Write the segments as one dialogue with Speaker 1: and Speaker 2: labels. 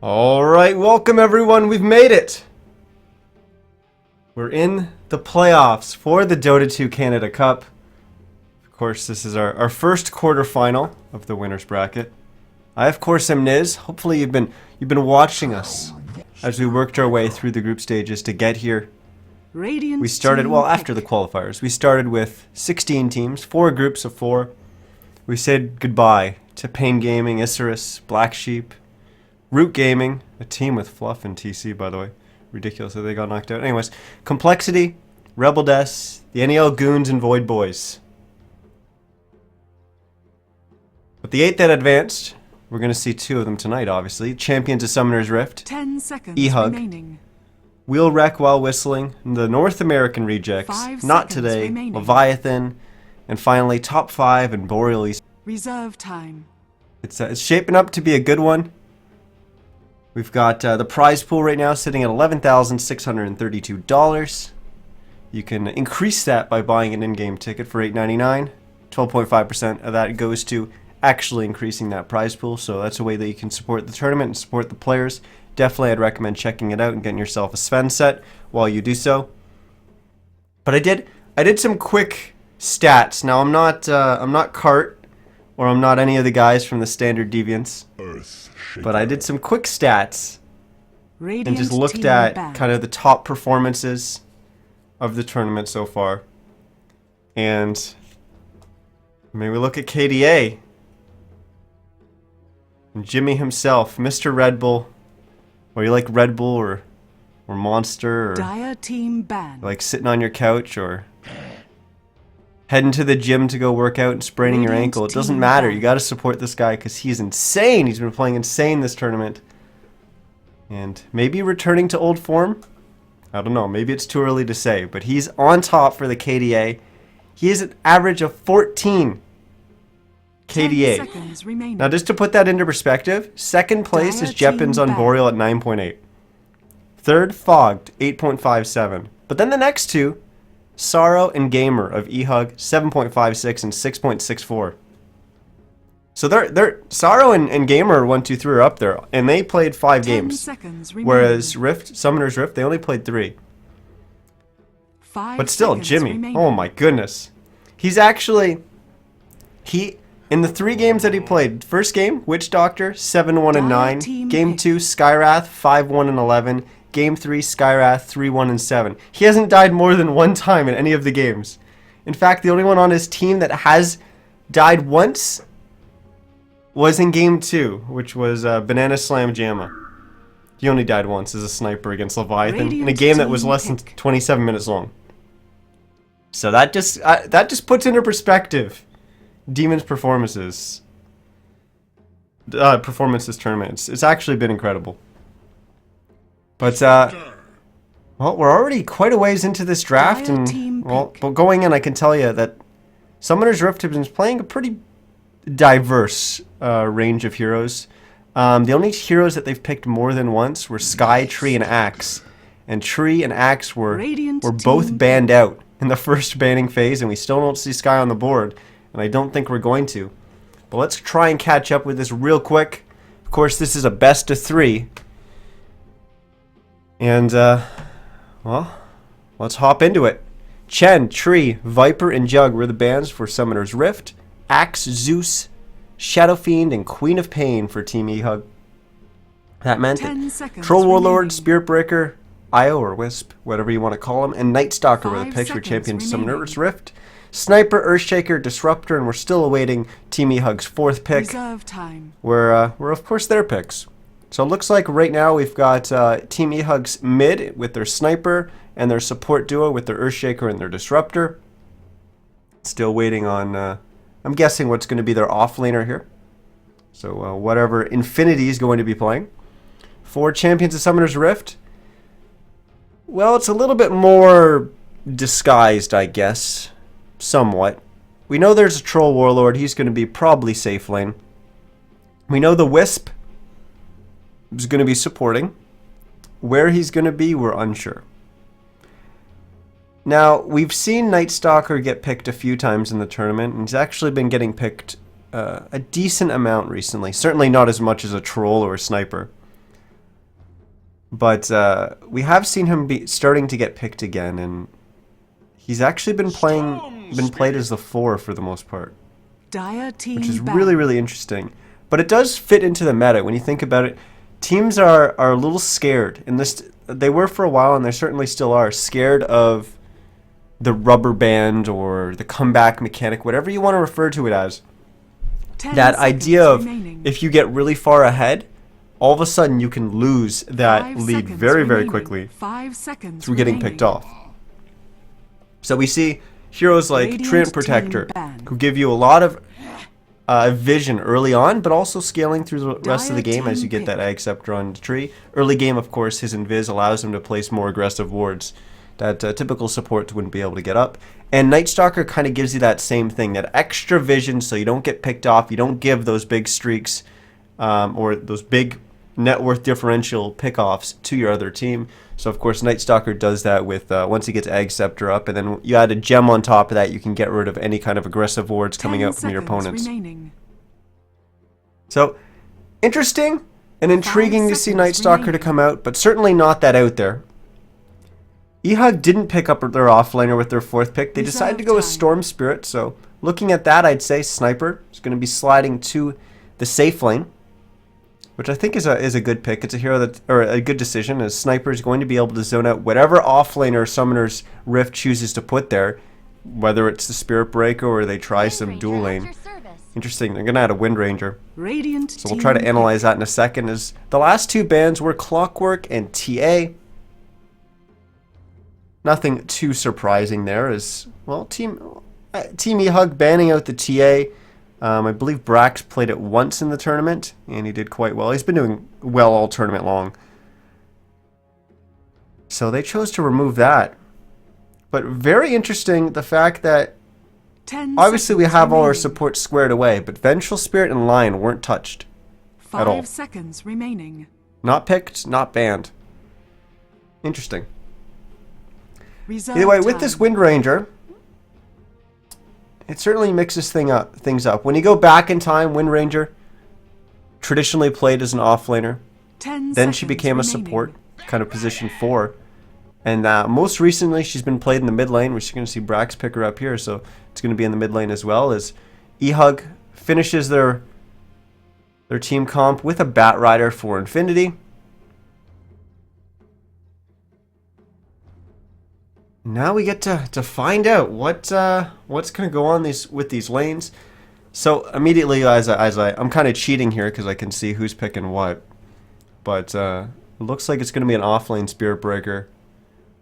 Speaker 1: Alright, welcome everyone, we've made it! We're in the playoffs for the Dota 2 Canada Cup. Of course, this is our first quarterfinal of the winner's bracket. I, of course, am Niz. Hopefully you've been watching us as we worked our way through the group stages to get here. We started, well, after the qualifiers. We started with 16 teams, 4 groups of 4. We said goodbye to Pain Gaming, Isurus, Black Sheep, Root Gaming, a team with Fluff and TC, by the way. Ridiculous that they got knocked out. Anyways, Complexity, Rebel Des, the NEL Goons, and Void Boys. But the 8 that advanced, we're going to see 2 of them tonight, obviously. Champions of Summoner's Rift,
Speaker 2: 10 seconds
Speaker 1: eHug,
Speaker 2: remaining.
Speaker 1: Wheel Wreck While Whistling, the North American Rejects,
Speaker 2: 5
Speaker 1: Not
Speaker 2: seconds
Speaker 1: Today,
Speaker 2: remaining.
Speaker 1: Leviathan, and finally Top 5 and Boreal East.
Speaker 2: Reserve time.
Speaker 1: It's shaping up to be a good one. We've got the prize pool right now sitting at $11,632. You can increase that by buying an in-game ticket for $8.99. 12.5% of that goes to actually increasing that prize pool, so that's a way that you can support the tournament and support the players. Definitely, I'd recommend checking it out and getting yourself a Sven set while you do so. But I did some quick stats. Now I'm not Cart or I'm not any of the guys from the Standard Deviants, but I did some quick stats and just looked at kind of the top performances of the tournament so far. And maybe we look at KDA and Jimmy himself, Mr. Red Bull. Or you like Red Bull or Monster, or
Speaker 2: Dire team ban.
Speaker 1: like sitting on your couch or heading to the gym to go work out and spraining your ankle. It doesn't matter. You got to support this guy because he's insane. He's been playing insane this tournament. And maybe returning to old form? I don't know. Maybe it's too early to say. But he's on top for the KDA. He is an average of 14 KDA. Now, just to put that into perspective, second place is Jeppins on Boreal at 9.8. Third, Fogged, 8.57. But then the next two, Sorrow and Gamer of eHug, 7.56 and 6.64. So they're Sorrow and Gamer 1, 2, 3 are up there, and they played 5 games. Whereas Summoner's Rift, they only played 3. But still, Jimmy, oh my goodness. He's actually, in the 3 games that he played, first game, Witch Doctor, 7-1 and 9. Game 2, Skywrath, 5-1 and 11. Game 3, Skywrath, 3-1 and 7. He hasn't died more than 1 time in any of the games. In fact, the only one on his team that has died once was in Game 2, which was Banana Slam Jamma. He only died once as a sniper against Leviathan in a game that was less than 27 minutes long. So that just puts into perspective Demon's performances this tournament. It's actually been incredible. But well, we're already quite a ways into this draft, and well, but going in, I can tell you that Summoner's Rift has been playing a pretty diverse range of heroes. The only heroes that they've picked more than once were Sky, Tree, and Axe, and Tree and Axe were both banned out in the first banning phase, and we still don't see Sky on the board. And I don't think we're going to. But let's try and catch up with this real quick. Of course, this is a best of 3. And, well, let's hop into it. Chen, Tree, Viper, and Jug were the bans for Summoner's Rift. Axe, Zeus, Shadow Fiend, and Queen of Pain for Team eHug. That meant that Troll Warlord, Spirit Breaker, Io or Wisp, whatever you want to call them, and Night Stalker were the picks for Champion Summoner's Rift. Sniper, Earthshaker, Disruptor, and we're still awaiting Team eHug's 4th pick.
Speaker 2: Reserve time.
Speaker 1: We're of course their picks. So it looks like right now we've got Team eHug's mid with their Sniper and their support duo with their Earthshaker and their Disruptor. Still waiting on, I'm guessing what's going to be their offlaner here. So whatever Infinity is going to be playing. For Champions of Summoner's Rift, well, it's a little bit more disguised, I guess. Somewhat. We know there's a Troll Warlord. He's going to be probably safe lane. We know the Wisp is going to be supporting. Where he's going to be, we're unsure. Now, we've seen Night Stalker get picked a few times in the tournament, and he's actually been getting picked a decent amount recently. Certainly not as much as a Troll or a Sniper. But we have seen him starting to get picked again, and he's actually been played as the 4 for the most part,
Speaker 2: Dire team
Speaker 1: which is
Speaker 2: banned.
Speaker 1: really, really interesting. But it does fit into the meta when you think about it. Teams are a little scared, and they were for a while, and they certainly still are, scared of the rubber band or the comeback mechanic, whatever you want to refer to it as.
Speaker 2: 10
Speaker 1: That
Speaker 2: seconds
Speaker 1: idea of
Speaker 2: remaining.
Speaker 1: if you get really far ahead, all of a sudden you can lose that
Speaker 2: 5
Speaker 1: lead
Speaker 2: seconds
Speaker 1: very, very
Speaker 2: remaining.
Speaker 1: quickly
Speaker 2: 5 seconds
Speaker 1: through getting
Speaker 2: remaining.
Speaker 1: picked off. So we see heroes like
Speaker 2: Radiant
Speaker 1: Treant
Speaker 2: team
Speaker 1: Protector,
Speaker 2: banned.
Speaker 1: who give you a lot of vision early on, but also scaling through the rest of the
Speaker 2: Dire
Speaker 1: game as
Speaker 2: team
Speaker 1: you get that
Speaker 2: pick.
Speaker 1: Egg Scepter on the tree. Early game, of course, his Invis allows him to place more aggressive wards that typical supports wouldn't be able to get up. And Night Stalker kind of gives you that same thing, that extra vision so you don't get picked off, you don't give those big streaks or those big net worth differential pickoffs to your other team. So of course Night Stalker does that with once he gets Egg Scepter up, and then you add a gem on top of that, you can get rid of any kind of aggressive wards coming
Speaker 2: 10
Speaker 1: out from your
Speaker 2: seconds
Speaker 1: opponents.
Speaker 2: remaining.
Speaker 1: So interesting and intriguing to see
Speaker 2: seconds
Speaker 1: Night Stalker to
Speaker 2: remaining.
Speaker 1: come out, but certainly not that out there. eHug didn't pick up their offlaner with their 4th pick. They decided to go with
Speaker 2: Reserve time.
Speaker 1: Storm Spirit, so looking at that, I'd say Sniper is going to be sliding to the safe lane, which I think is a good pick. It's a hero that, or a good decision, as Sniper is going to be able to zone out whatever offlaner Summoner's Rift chooses to put there, whether it's the Spirit Breaker or they try some dual lane. Interesting, they're going to add a Wind Ranger.
Speaker 2: Radiant
Speaker 1: So we'll try to
Speaker 2: team
Speaker 1: analyze that in a second. As the last 2 bans were Clockwork and TA. Nothing too surprising there, as well. Team eHug banning out the TA. I believe Brax played it once in the tournament, and he did quite well. He's been doing well all tournament long. So they chose to remove that. But very interesting, the fact that
Speaker 2: 10
Speaker 1: obviously we
Speaker 2: seconds
Speaker 1: have all our
Speaker 2: remaining.
Speaker 1: support squared away, but Vengeful Spirit and Lion weren't touched.
Speaker 2: 5
Speaker 1: all.
Speaker 2: seconds remaining.
Speaker 1: Not picked, not banned. Interesting.
Speaker 2: Reserve
Speaker 1: Either way, with
Speaker 2: time.
Speaker 1: this Wind Ranger, it certainly mixes things up. When you go back in time, Wind Ranger traditionally played as an offlaner.
Speaker 2: 10
Speaker 1: Then she
Speaker 2: seconds
Speaker 1: became a
Speaker 2: remaining.
Speaker 1: support, kind of position 4. And most recently, she's been played in the mid lane, which you're going to see Brax pick her up here. So it's going to be in the mid lane as well, as eHug finishes their team comp with a Bat Rider for Infinity. Now we get to find out what's going to go on with these lanes. So immediately, I'm kind of cheating here because I can see who's picking what. But it looks like it's going to be an offlane Spirit Breaker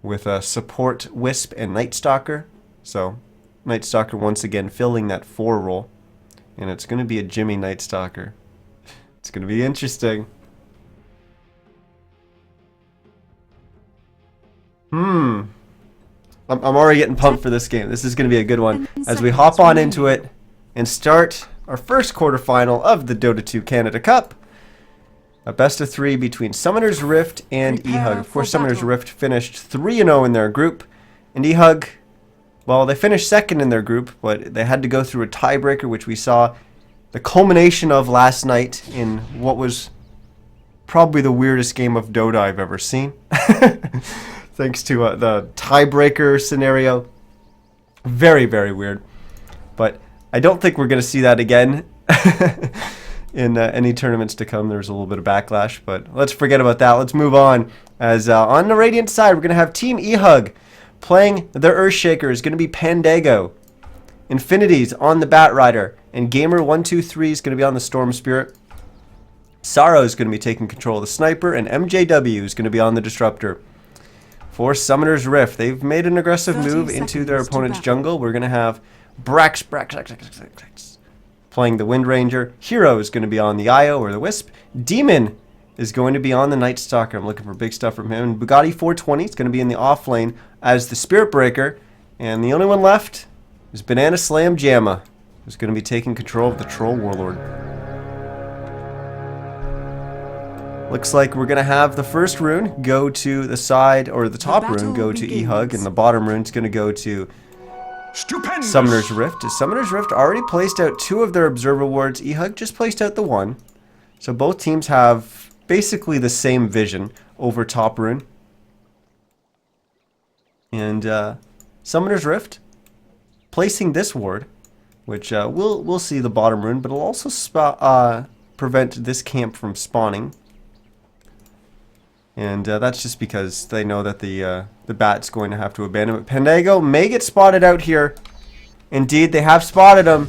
Speaker 1: with a support Wisp and Night Stalker. So Night Stalker once again filling that 4 role, and it's going to be a Jimmy Night Stalker. It's going to be interesting. I'm already getting pumped for this game. This is going to be a good one. As we hop on into it and start our first quarterfinal of the Dota 2 Canada Cup. A best of 3 between Summoner's Rift and
Speaker 2: Prepare
Speaker 1: eHug. Of course,
Speaker 2: for
Speaker 1: Summoner's
Speaker 2: battle.
Speaker 1: Rift finished 3-0 in their group. And eHug, well, they finished 2nd in their group, but they had to go through a tiebreaker, which we saw the culmination of last night in what was probably the weirdest game of Dota I've ever seen. Thanks to the tiebreaker scenario. Very, very weird. But I don't think we're going to see that again in any tournaments to come. There's a little bit of backlash, but let's forget about that. Let's move on. As on the Radiant side, we're going to have Team eHug playing their Earthshaker is going to be Pandago. Infinity's on the Bat Rider, and Gamer123 is going to be on the Storm Spirit. Sorrow is going to be taking control of the Sniper, and MJW is going to be on the Disruptor. For Summoner's Rift, they've made an aggressive
Speaker 2: 30
Speaker 1: move into their
Speaker 2: seconds to
Speaker 1: opponent's
Speaker 2: battle.
Speaker 1: jungle. We're going to have Brax playing the Wind Ranger. Hero is going to be on the Io or the Wisp. Demon is going to be on the Night Stalker. I'm looking for big stuff from him. And Bugatti 420 is going to be in the off lane as the Spirit Breaker. And the only one left is Banana Slam Jamma, who's going to be taking control of the Troll Warlord. Looks like we're going to have the first rune go to the side, or the top rune go to
Speaker 2: begins.
Speaker 1: eHug, and the bottom rune's going to go to
Speaker 3: Stupendous.
Speaker 1: Summoner's Rift. As Summoner's Rift already placed out 2 of their Observer Wards, eHug just placed out the 1. So both teams have basically the same vision. over top rune. And Summoner's Rift, placing this ward, which we'll see the bottom rune, but it'll also prevent this camp from spawning. And that's just because they know that the bat's going to have to abandon it. Pandago may get spotted out here. Indeed, they have spotted him.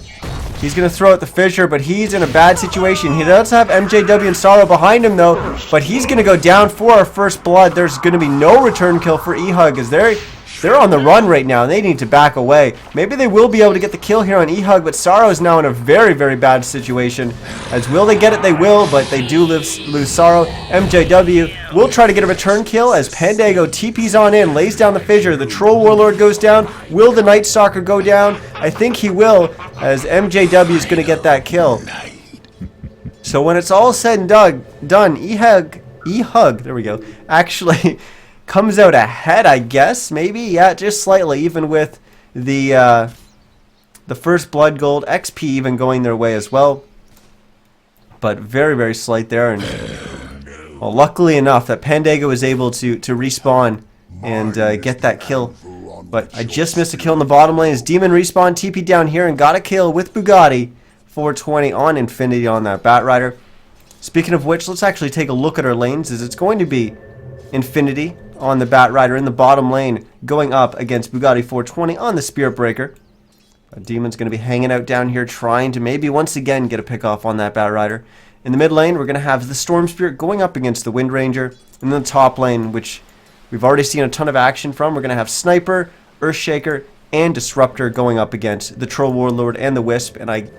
Speaker 1: He's going to throw out the fissure, but he's in a bad situation. He does have MJW and Sorrow behind him, though, but he's going to go down for our first blood. There's going to be no return kill for eHug, as they're on the run right now, and they need to back away. Maybe they will be able to get the kill here on eHug, but Sorrow is now in a very, very bad situation. As will they get it? They will, but they do lose Sorrow. MJW will try to get a return kill as Pandago TPs on in, lays down the fissure. The Troll Warlord goes down. Will the Night Stalker go down? I think he will, as MJW is going to get that kill. So when it's all said and done, eHug, there we go, actually comes out ahead, I guess, maybe, yeah, just slightly, even with the first blood gold, XP even going their way as well, but very, very slight there. And well, luckily enough that Pandago was able to respawn and get that kill, but I just missed a kill in the bottom lane as Demon respawned, TP down here and got a kill with Bugatti 420 on Infinity on that Batrider. Speaking of which, let's actually take a look at our lanes, as it's going to be Infinity on the Batrider in the bottom lane, going up against Bugatti 420 on the Spirit Breaker. Demon's going to be hanging out down here, trying to maybe once again get a pick off on that Batrider. In the mid lane, we're going to have the Storm Spirit going up against the Wind Ranger. And then the top lane, which we've already seen a ton of action from, we're going to have Sniper, Earthshaker, and Disruptor going up against the Troll Warlord and the Wisp. And I'm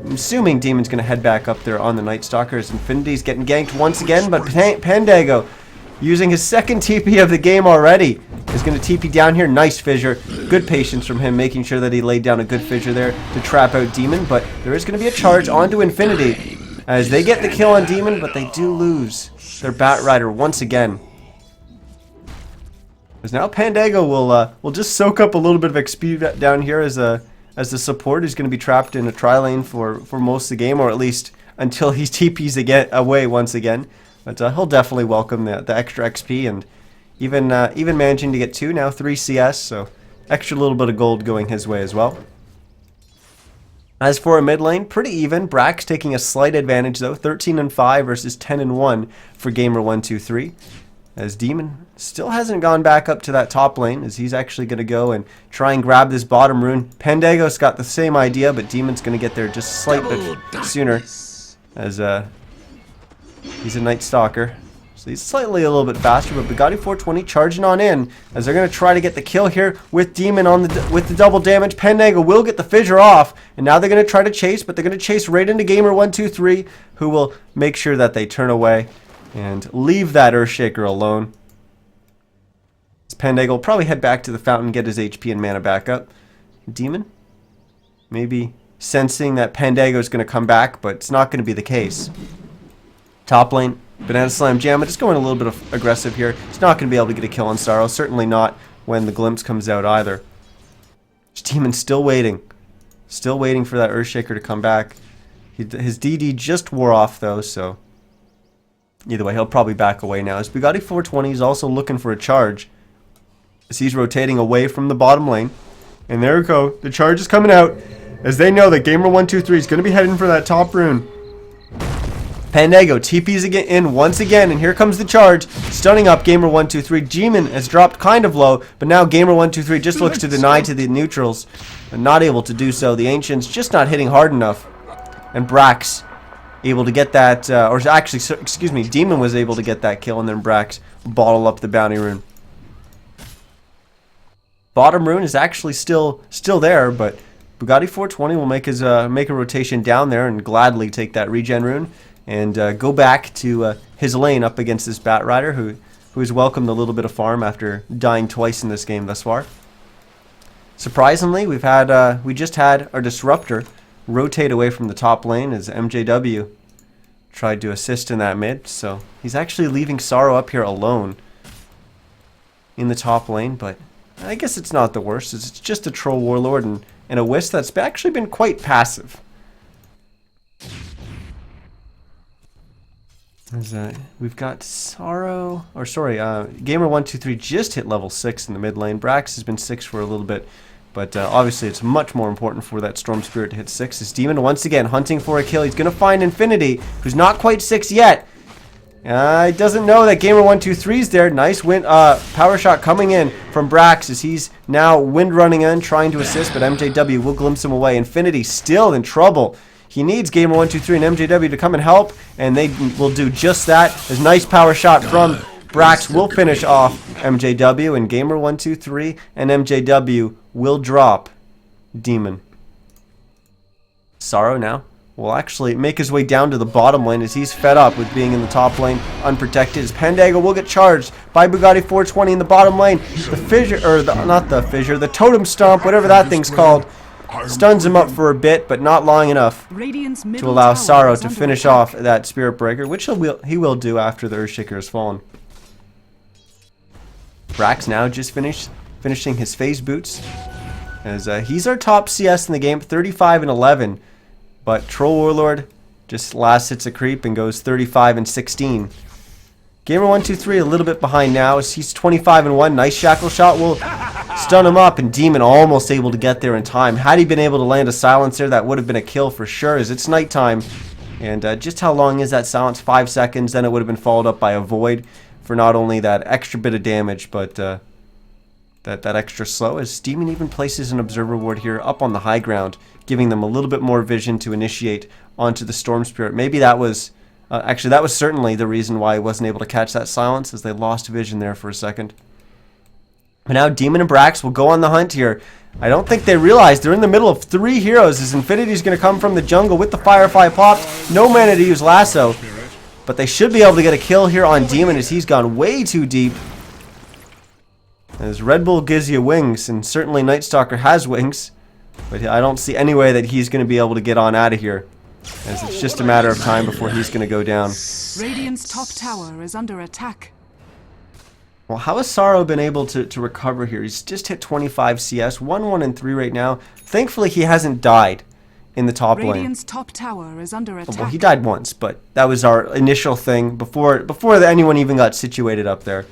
Speaker 1: assuming Demon's going to head back up there on the Night Stalker as Infinity's getting ganked once again, but Pandago, using his second TP of the game already, is going to TP down here. Nice fissure. Good patience from him, making sure that he laid down a good fissure there to trap out Demon. But there is going to be a charge onto Infinity as they get the kill on Demon, but they do lose their Batrider once again. As now Pandago will just soak up a little bit of XP down here as the support who's going to be trapped in a tri-lane for most of the game, or at least until he TPs away once again. But he'll definitely welcome the extra XP, and even managing to get 2, now 3 CS, so extra little bit of gold going his way as well. As for a mid lane, pretty even. Brax taking a slight advantage though, 13-5 versus 10-1 for Gamer123. As Demon still hasn't gone back up to that top lane, as he's actually going to go and try and grab this bottom rune. Pandago's got the same idea, but Demon's going to get there just a slight bit sooner, as he's a Night Stalker, so he's slightly a little bit faster. But Bugatti 420 charging on in as they're going to try to get the kill here with Demon on with the double damage. Pandago will get the fissure off, and now they're going to try to chase, but they're going to chase right into Gamer123, who will make sure that they turn away and leave that Earthshaker alone. Pandago will probably head back to the fountain, get his HP and mana back up. Demon maybe sensing that Pandago is going to come back, but it's not going to be the case. Top lane, Banana Slam Jamma just going a little bit of aggressive here. He's not going to be able to get a kill on Sorrow. Certainly not when the glimpse comes out either. Demon's still waiting. Still waiting for that Earthshaker to come back. His DD just wore off though, so either way, he'll probably back away now. As Bugatti 420 is also looking for a charge, as he's rotating away from the bottom lane. And there we go. The charge is coming out, as they know that Gamer123 is going to be heading for that top rune. Pandago TPs again in once again, and here comes the charge, stunning up Gamer123. Demon has dropped kind of low, but now Gamer123 just looks to deny to the neutrals, but not able to do so. The Ancients just not hitting hard enough, and Brax able to get that, or actually, excuse me, Demon was able to get that kill, and then Brax bottle up the bounty rune. Bottom rune is actually still there, but Bugatti 420 will make a rotation down there and gladly take that regen rune and go back to his lane up against this Batrider, who has welcomed a little bit of farm after dying twice in this game thus far. Surprisingly, we just had our Disruptor rotate away from the top lane as MJW tried to assist in that mid, so he's actually leaving Sorrow up here alone in the top lane, but I guess it's not the worst. It's just a Troll Warlord and a Wisp that's actually been quite passive. We've got Sorrow, or sorry, Gamer123 just hit level 6 in the mid lane. Brax has been 6 for a little bit, but obviously it's much more important for that Storm Spirit to hit 6. As Demon once again hunting for a kill. He's going to find Infinity, who's not quite 6 yet. He doesn't know that Gamer123 is there. Nice wind, power shot coming in from Brax as he's now wind running in, trying to assist, but MJW will glimpse him away. Infinity still in trouble. He needs Gamer123 and MJW to come and help, and they will do just that. There's a nice power shot from Brax will finish off MJW, and Gamer123 and MJW will drop Demon. Sorrow now will actually make his way down to the bottom lane as he's fed up with being in the top lane unprotected. His Pandago will get charged by Bugatti 420 in the bottom lane. The fissure, or not the fissure, the totem stomp, whatever that thing's called, stuns him up for a bit, but not long enough to allow Sorrow to finish off that Spirit Breaker, which he will do after the Earthshaker has fallen. Brax now just finishing his phase boots, as he's our top CS in the game, 35 and 11. But Troll Warlord just last hits a creep and goes 35 and 16. Gamer123 a little bit behind now as he's 25 and 1. Nice shackle shot will stun him up, and Demon almost able to get there in time. Had he been able to land a silencer, that would have been a kill for sure, as it's nighttime. And just how long is that silence? 5 seconds. Then it would have been followed up by a void for not only that extra bit of damage, but that extra slow, as Demon even places an observer ward here up on the high ground, giving them a little bit more vision to initiate onto the Storm Spirit. Maybe that was actually that was certainly the reason why he wasn't able to catch that silence, as they lost vision there for a second. But now Demon and Brax will go on the hunt here. I don't think they realize they're in the middle of 3 heroes, as Infinity's going to come from the jungle with the Firefly popped. No mana to use Lasso, but they should be able to get a kill here on Demon, as he's gone way too deep. As Red Bull gives you wings, and certainly Night Stalker has wings, but I don't see any way that he's going to be able to get on out of here, as it's just a matter of time before he's going to go down.
Speaker 2: Radiant's top tower is under attack.
Speaker 1: Well, how has Sorrow been able to recover here? He's just hit 25 CS, 1-1 and 3 right now. Thankfully, he hasn't died in the top lane.
Speaker 2: Radiant's top tower is under attack.
Speaker 1: Well, he died once, but that was our initial thing before anyone even got situated up there.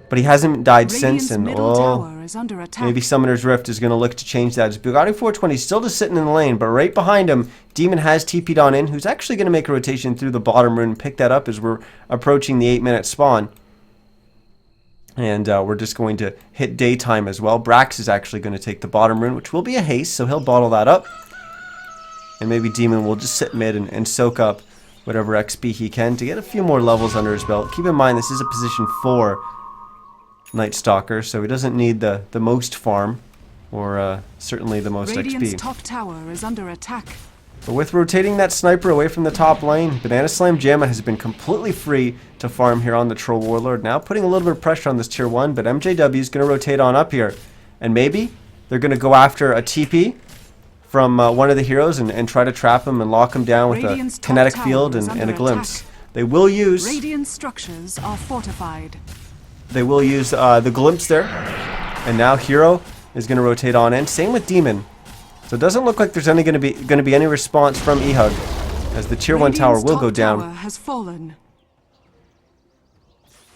Speaker 1: But he hasn't died since, and maybe Summoner's Rift is going to look to change that. As Bugatti 420 is still just sitting in the lane, but right behind him, Demon has TP'd on in, who's actually going to make a rotation through the bottom rune and pick that up as we're approaching the 8-minute spawn. And we're just going to hit daytime as well. Brax is actually going to take the bottom rune, which will be a haste, so he'll bottle that up. And maybe Demon will just sit mid and soak up whatever XP he can to get a few more levels under his belt. Keep in mind, this is a position 4 Night Stalker, so he doesn't need the most farm, or certainly the most
Speaker 2: Radiant's
Speaker 1: XP.
Speaker 2: top tower is under attack.
Speaker 1: But with rotating that sniper away from the top lane, Banana Slam Jamma has been completely free to farm here on the Troll Warlord. Now putting a little bit of pressure on this tier 1, but MJW is going to rotate on up here. And maybe they're going to go after a TP from one of the heroes and try to trap him and lock him down with
Speaker 2: Radiant's
Speaker 1: a kinetic field
Speaker 2: is
Speaker 1: and
Speaker 2: under
Speaker 1: a glimpse.
Speaker 2: attack.
Speaker 1: They will use...
Speaker 2: Radiant structures are fortified.
Speaker 1: They will use the glimpse there. And now Hero is going to rotate on in. Same with Demon. So it doesn't look like there's going to be any response from eHug, as the tier 1 tower will go down.
Speaker 2: Tower has fallen.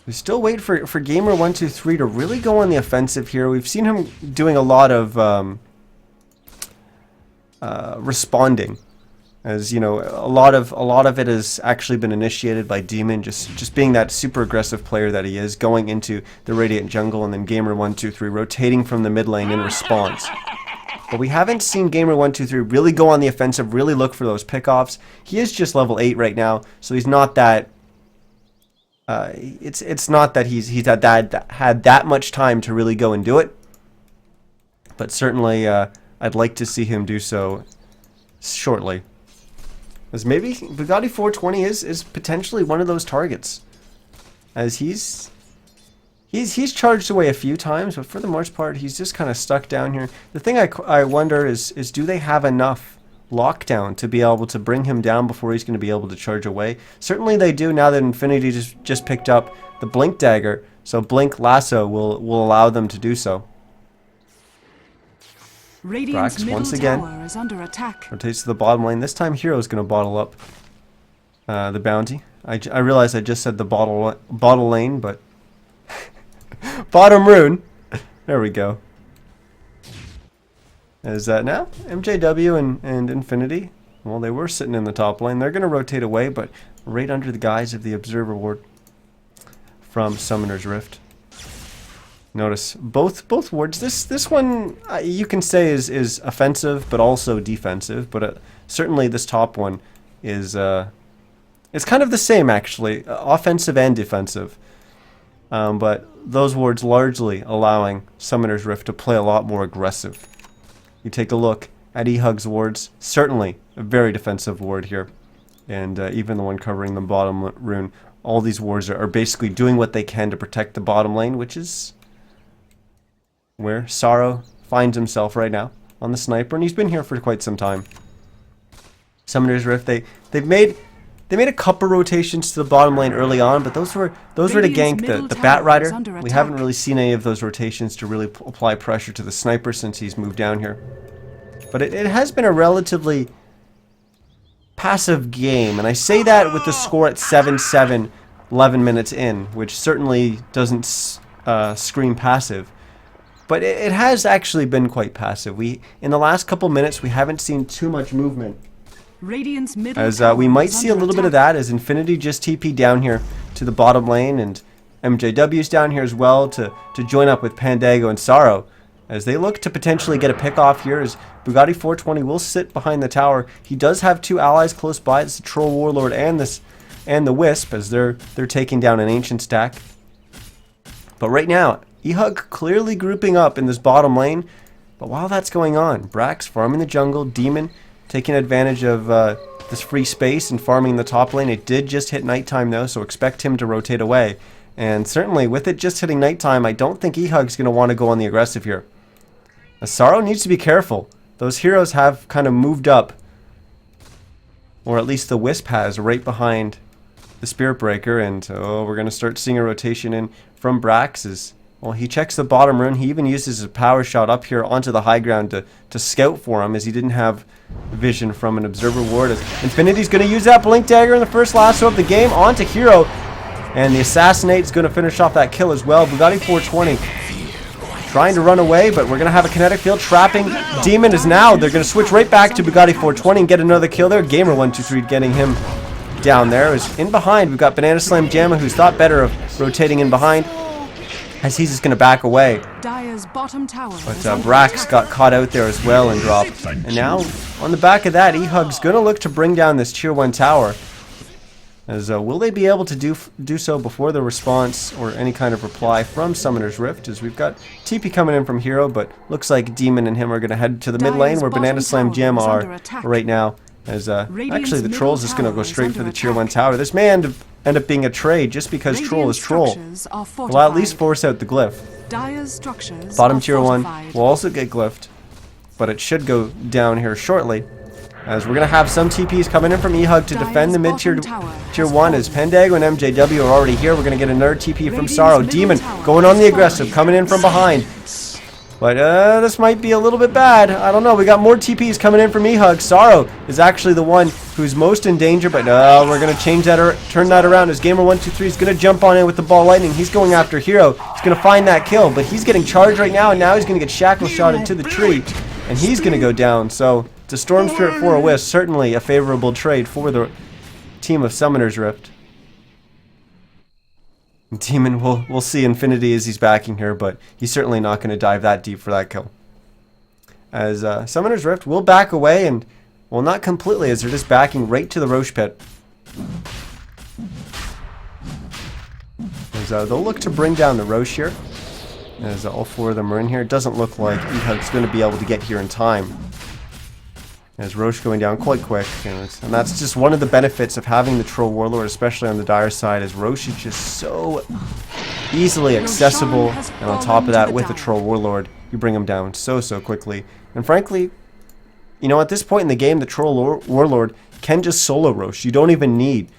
Speaker 1: We still wait for Gamer123 to really go on the offensive here. We've seen him doing a lot of responding, as you know, a lot of it has actually been initiated by Demon, just being that super aggressive player that he is, going into the Radiant jungle, and then Gamer123 rotating from the mid lane in response. But we haven't seen Gamer123 really go on the offensive, really look for those pickoffs. He is just level 8 right now, so he's not that. It's not that he's had that much time to really go and do it. But certainly, I'd like to see him do so shortly. As maybe Bugatti 420 is potentially one of those targets, as he's charged away a few times, but for the most part, he's just kind of stuck down here. The thing I wonder is do they have enough lockdown to be able to bring him down before he's going to be able to charge away? Certainly they do, now that Infinity just picked up the Blink Dagger, so Blink Lasso will allow them to do so.
Speaker 2: Radiant's middle
Speaker 1: once again
Speaker 2: tower is under attack.
Speaker 1: rotates to the bottom lane. This time Hero's going to bottle up the bounty. I realized I just said the bottle lane, but bottom rune. There we go. Is that now MJW and Infinity? Well, they were sitting in the top lane. They're going to rotate away, but right under the guise of the Observer Ward from Summoner's Rift. Notice both wards. This one you can say is offensive, but also defensive. But certainly this top one is it's kind of the same actually, offensive and defensive. But those wards largely allowing Summoner's Rift to play a lot more aggressive. You take a look at eHug's wards, certainly a very defensive ward here, and even the one covering the bottom rune. All these wards are basically doing what they can to protect the bottom lane, which is where Sorrow finds himself right now on the sniper, and he's been here for quite some time. Summoner's Rift, they've made a couple rotations to the bottom lane early on, but those were to gank the Bat Rider. We haven't really seen any of those rotations to really apply pressure to the sniper since he's moved down here. But it has been a relatively passive game, and I say that with the score at 7-7, 11 minutes in, which certainly doesn't scream passive. But it has actually been quite passive. In the last couple minutes, we haven't seen too much movement. As we might see a little bit of that as Infinity just TP down here to the bottom lane, and MJW's down here as well to join up with Pandago and Sorrow as they look to potentially get a pick off here, as Bugatti 420 will sit behind the tower. He does have two allies close by. It's the Troll Warlord and the Wisp, as they're taking down an ancient stack. But right now, eHug clearly grouping up in this bottom lane. But while that's going on, Brax farming the jungle, Demon taking advantage of this free space and farming the top lane. It did just hit nighttime though, so expect him to rotate away. And certainly with it just hitting nighttime, I don't think eHug's going to want to go on the aggressive here. Sorrow needs to be careful. Those heroes have kind of moved up, or at least the Wisp has, right behind the Spirit Breaker, and we're going to start seeing a rotation in from Brax. Well, he checks the bottom rune. He even uses a power shot up here onto the high ground to scout for him, as he didn't have vision from an Observer Ward. As Infinity's going to use that Blink Dagger in the first lasso of the game onto Hero, and the Assassinate is going to finish off that kill as well. Bugatti 420 trying to run away, but we're going to have a kinetic field trapping Demon. Is now they're going to switch right back to Bugatti 420 and get another kill there. Gamer123 getting him down there. Is in behind, we've got Banana Slam Jamma, who's thought better of rotating in behind, as he's just going to back away. But Brax got caught out there as well and dropped. And now, on the back of that, eHug's going to look to bring down this Tier 1 tower. As will they be able to do so before the response or any kind of reply from Summoner's Rift? As we've got TP coming in from Hero, but looks like Demon and him are going to head to the mid lane where Banana Slam Jamma are right now. As actually the Troll's just going to go straight for the Tier 1 tower. This may end up being a trade just because Troll is Troll. We'll at least force out the glyph. Bottom Tier 1 will also get glyphed, but it should go down here shortly. As we're going to have some TPs coming in from eHug to defend the mid-tier Tier 1, as Pandago and MJW are already here. We're going to get another TP from Sorrow. Demon going on the aggressive, coming in from behind. But this might be a little bit bad. I don't know. We got more TPs coming in from eHug. Sorrow is actually the one who's most in danger, but we're going to change that or turn that around, as Gamer123 is going to jump on in with the ball lightning. He's going after Hero. He's going to find that kill, but he's getting charged right now, and now he's going to get shackle shot into the tree, and he's going to go down. So to Storm Spirit for a Wisp, certainly a favorable trade for the team of Summoner's Rift. Demon, we'll see Infinity as he's backing here, but he's certainly not going to dive that deep for that kill. As Summoner's Rift will back away, and, well, not completely, as they're just backing right to the Roche Pit. As they'll look to bring down the Roche here, as all four of them are in here. It doesn't look like eHug's going to be able to get here in time, as Roche going down quite quick, and that's just one of the benefits of having the Troll Warlord, especially on the Dire side, as Roche is just so easily accessible, and on top of that, with the Troll Warlord, you bring him down so quickly. And frankly, you know, at this point in the game, the Troll Warlord can just solo Roche. You don't even need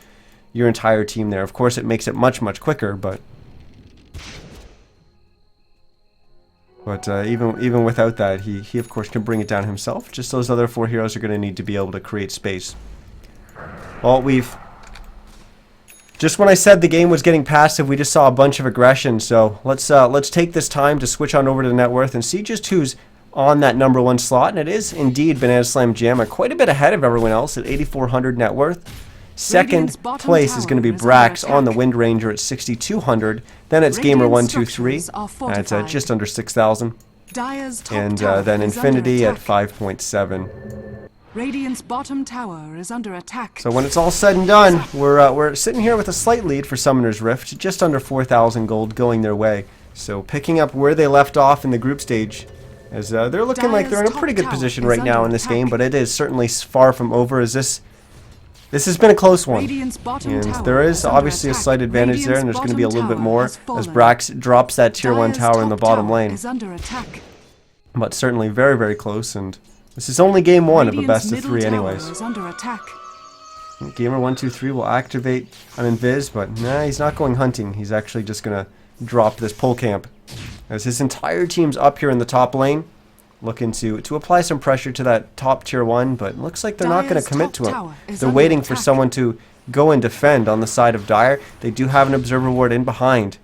Speaker 1: your entire team there. Of course, it makes it much quicker, but even without that, he of course can bring it down himself. Just those other four heroes are going to need to be able to create space. Well, we've Just when I said the game was getting passive, we just saw a bunch of aggression. So let's take this time to switch on over to net worth and see just who's on that number 1 slot. And it is indeed Banana Slam Jamma, quite a bit ahead of everyone else at 8,400 net worth. Second place is going to be Brax on the Wind Ranger at 6,200. Then it's Gamer123 at just under 6,000. And then Infinity at 5.7.
Speaker 2: Radiant's bottom tower is under attack.
Speaker 1: So when it's all said and done, we're sitting here with a slight lead for Summoner's Rift, just under 4,000 gold going their way. So picking up where they left off in the group stage, as they're looking like they're in a pretty good position right now in this game, but it is certainly far from over, as this has been a close one. And there is obviously a slight advantage there, and there's going to be a little bit more as Brax drops that tier 1 tower in the bottom lane. But certainly very, very close, and this is only game 1 of a best of 3 anyways. Gamer123 will activate an Invis, but nah, he's not going hunting. He's actually just going to drop this pole camp. As his entire team's up here in the top lane, looking to apply some pressure to that top tier 1, but it looks like they're not going to commit to it. They're waiting for someone to go and defend on the side of Dire. They do have an Observer Ward in behind.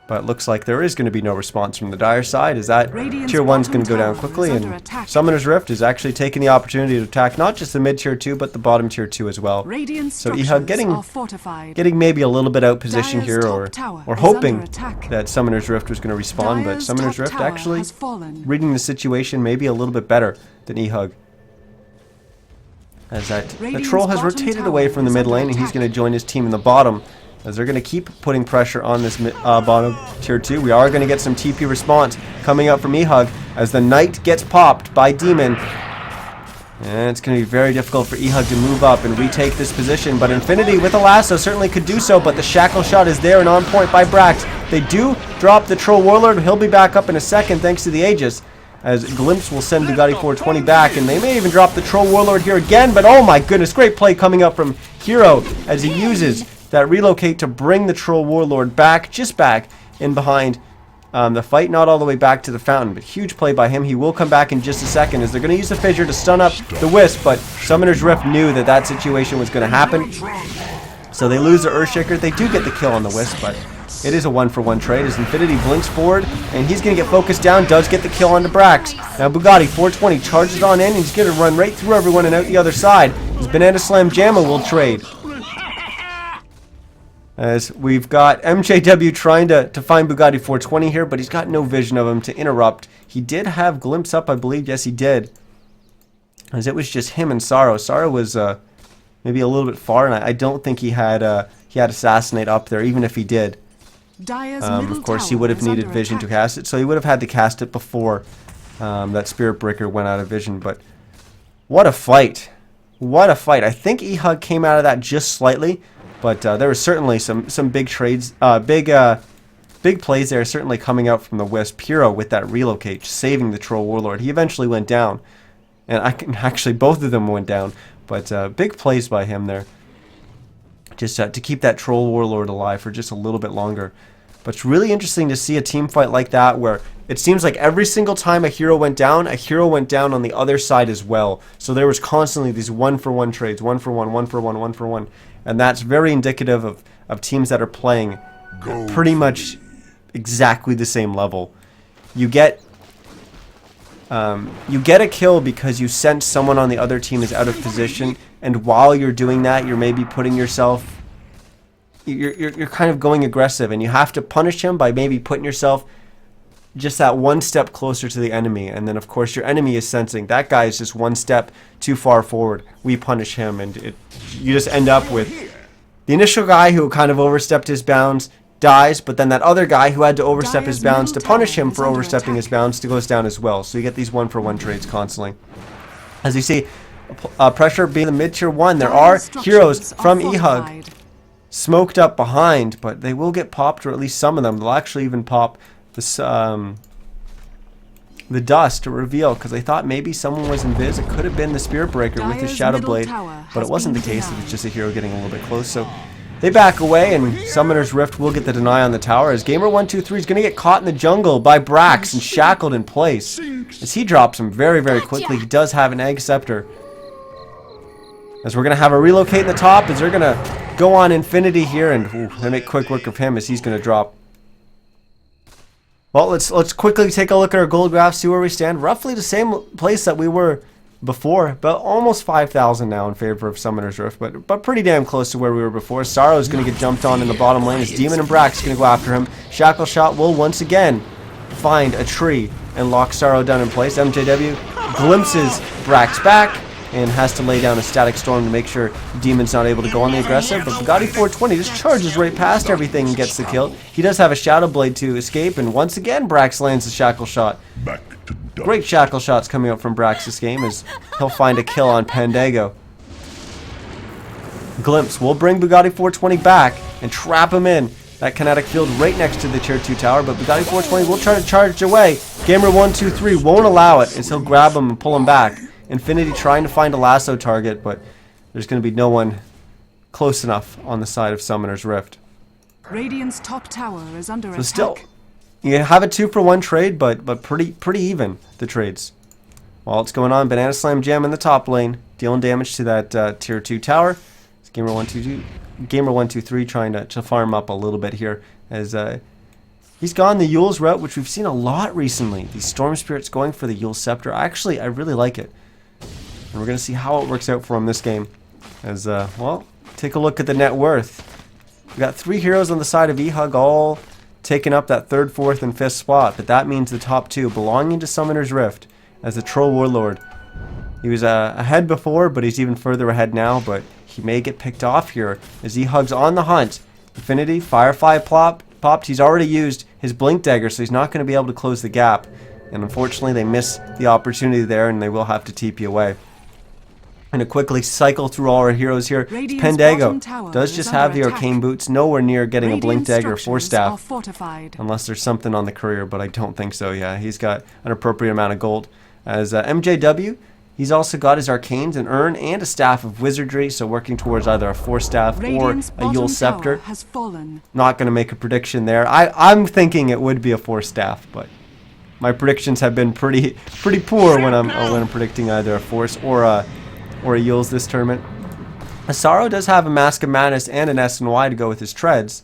Speaker 1: But it looks like there is going to be no response from the Dire side, as that tier 1's going to go down quickly, and Summoner's Rift is actually taking the opportunity to attack not just the mid tier 2, but the bottom tier 2 as well. So eHug getting maybe a little bit out position here, or hoping that Summoner's Rift was going to respawn, but Summoner's Rift actually reading the situation maybe a little bit better than eHug. As the Troll has rotated away from the mid lane, and he's going to join his team in the bottom, as they're going to keep putting pressure on this bottom tier 2. We are going to get some TP response coming up from eHug as the Knight gets popped by Demon. And it's going to be very difficult for eHug to move up and retake this position. But Infinity with a lasso certainly could do so, but the shackle shot is there and on point by Brax. They do drop the Troll Warlord. He'll be back up in a second thanks to the Aegis, as Glimpse will send Bugatti 420 back, and they may even drop the Troll Warlord here again. But oh my goodness, great play coming up from Hero as he uses that relocate to bring the Troll Warlord back, just back in behind the fight, not all the way back to the fountain, but huge play by him. He will come back in just a second as they're going to use the Fissure to stun up the Wisp, but Summoner's Rift knew that that situation was going to happen. So they lose the Earthshaker. They do get the kill on the Wisp, but it is a 1-for-1 trade as Infinity blinks forward, and he's going to get focused down, does get the kill onto Brax. Now Bugatti 420 charges on in, and he's going to run right through everyone and out the other side as Banana Slam Jamma will trade. As we've got MJW trying to find Bugatti 420 here, but he's got no vision of him to interrupt. He did have Glimpse up, I believe. Yes, he did. As it was just him and Sorrow. Sorrow was maybe a little bit far, and I don't think he had Assassinate up there, even if he did. Of course, he would have needed vision to cast it, so he would have had to cast it before that Spirit Breaker went out of vision. But what a fight. What a fight. I think eHug came out of that just slightly. But there was certainly some big trades, big plays there, certainly coming out from the Wisp. Hero with that relocate, saving the Troll Warlord. He eventually went down, and actually both of them went down. But big plays by him there, just to keep that Troll Warlord alive for just a little bit longer. But it's really interesting to see a team fight like that, where it seems like every single time a hero went down on the other side as well. So there was constantly these 1-for-1 trades, 1-for-1, 1-for-1, 1-for-1. And that's very indicative of teams that are playing pretty much exactly the same level. You get a kill because you sense someone on the other team is out of position, and while you're doing that, you're maybe putting yourself, you're kind of going aggressive, and you have to punish him by maybe putting yourself just that one step closer to the enemy. And then of course your enemy is sensing that guy is just one step too far forward. We punish him, and you just end up with the initial guy who kind of overstepped his bounds dies, but then that other guy who had to overstep his bounds to punish him for overstepping his bounds goes down as well. So you get these 1-for-1 trades constantly. As you see, pressure being the mid tier 1, there are heroes from eHug smoked up behind, but they will get popped, or at least some of them. They'll actually even pop the dust to reveal, because they thought maybe someone was invis. It could have been the Spirit Breaker with his Shadow Blade, but it wasn't the case. It was just a hero getting a little bit close. So they back away, and Summoner's Rift will get the deny on the tower, as Gamer123 is going to get caught in the jungle by Brax and shackled in place as he drops him very, very quickly. He does have an Egg Scepter. As we're going to have a relocate in the top, as they're going to go on Infinity here, and they make quick work of him as he's going to drop. Well, let's quickly take a look at our gold graph, see where we stand. Roughly the same place that we were before, but almost 5,000 now in favor of Summoner's Rift, but pretty damn close to where we were before. Sorrow is going to get jumped on in the bottom lane as Demon and Brax going to go after him. Shackle Shot will once again find a tree and lock Sorrow down in place. MJW glimpses Brax back and has to lay down a Static Storm to make sure Demon's not able to go on the aggressive, but Bugatti 420 just charges right past everything and gets the kill. He does have a Shadow Blade to escape, and once again Brax lands the Shackle Shot. Great Shackle Shots coming up from Brax this game as he'll find a kill on Pandago. Glimpse will bring Bugatti 420 back and trap him in that kinetic field right next to the tier 2 tower, but Bugatti 420 will try to charge away. Gamer123 won't allow it as he'll grab him and pull him back. Infinity trying to find a lasso target, but there's going to be no one close enough on the side of Summoner's Rift.
Speaker 2: Radiant's top tower is under attack.
Speaker 1: Still, you have a 2-for-1 trade, but pretty even, the trades. While it's going on, Banana Slam Jam in the top lane, dealing damage to that tier 2 tower. It's Gamer123 trying to farm up a little bit here as he's gone the Yule's route, which we've seen a lot recently. These Storm Spirits going for the Yule Scepter. Actually, I really like it. And we're going to see how it works out for him this game. As, well, take a look at the net worth. We've got 3 heroes on the side of eHug, all taking up that 3rd, 4th, and 5th spot. But that means the top 2 belonging to Summoner's Rift as the Troll Warlord. He was ahead before, but he's even further ahead now. But he may get picked off here as eHug's on the hunt. Infinity, Firefly popped. He's already used his Blink Dagger, so he's not going to be able to close the gap. And unfortunately, they miss the opportunity there, and they will have to TP away. And to quickly cycle through all our heroes here, Pandago does just have the Arcane Boots, nowhere near getting a Blink Dagger or Force Staff. Unless there's something on the courier, but I don't think so, yeah. He's got an appropriate amount of gold. As MJW, he's also got his Arcanes, an Urn, and a Staff of Wizardry, so working towards either a Force Staff or a Yule Scepter. Not going to make a prediction there. I'm thinking it would be a Force Staff, but my predictions have been pretty poor when I'm predicting either a Force or a Yule's this tournament. Sorrow does have a Mask of Madness and an S&Y to go with his treads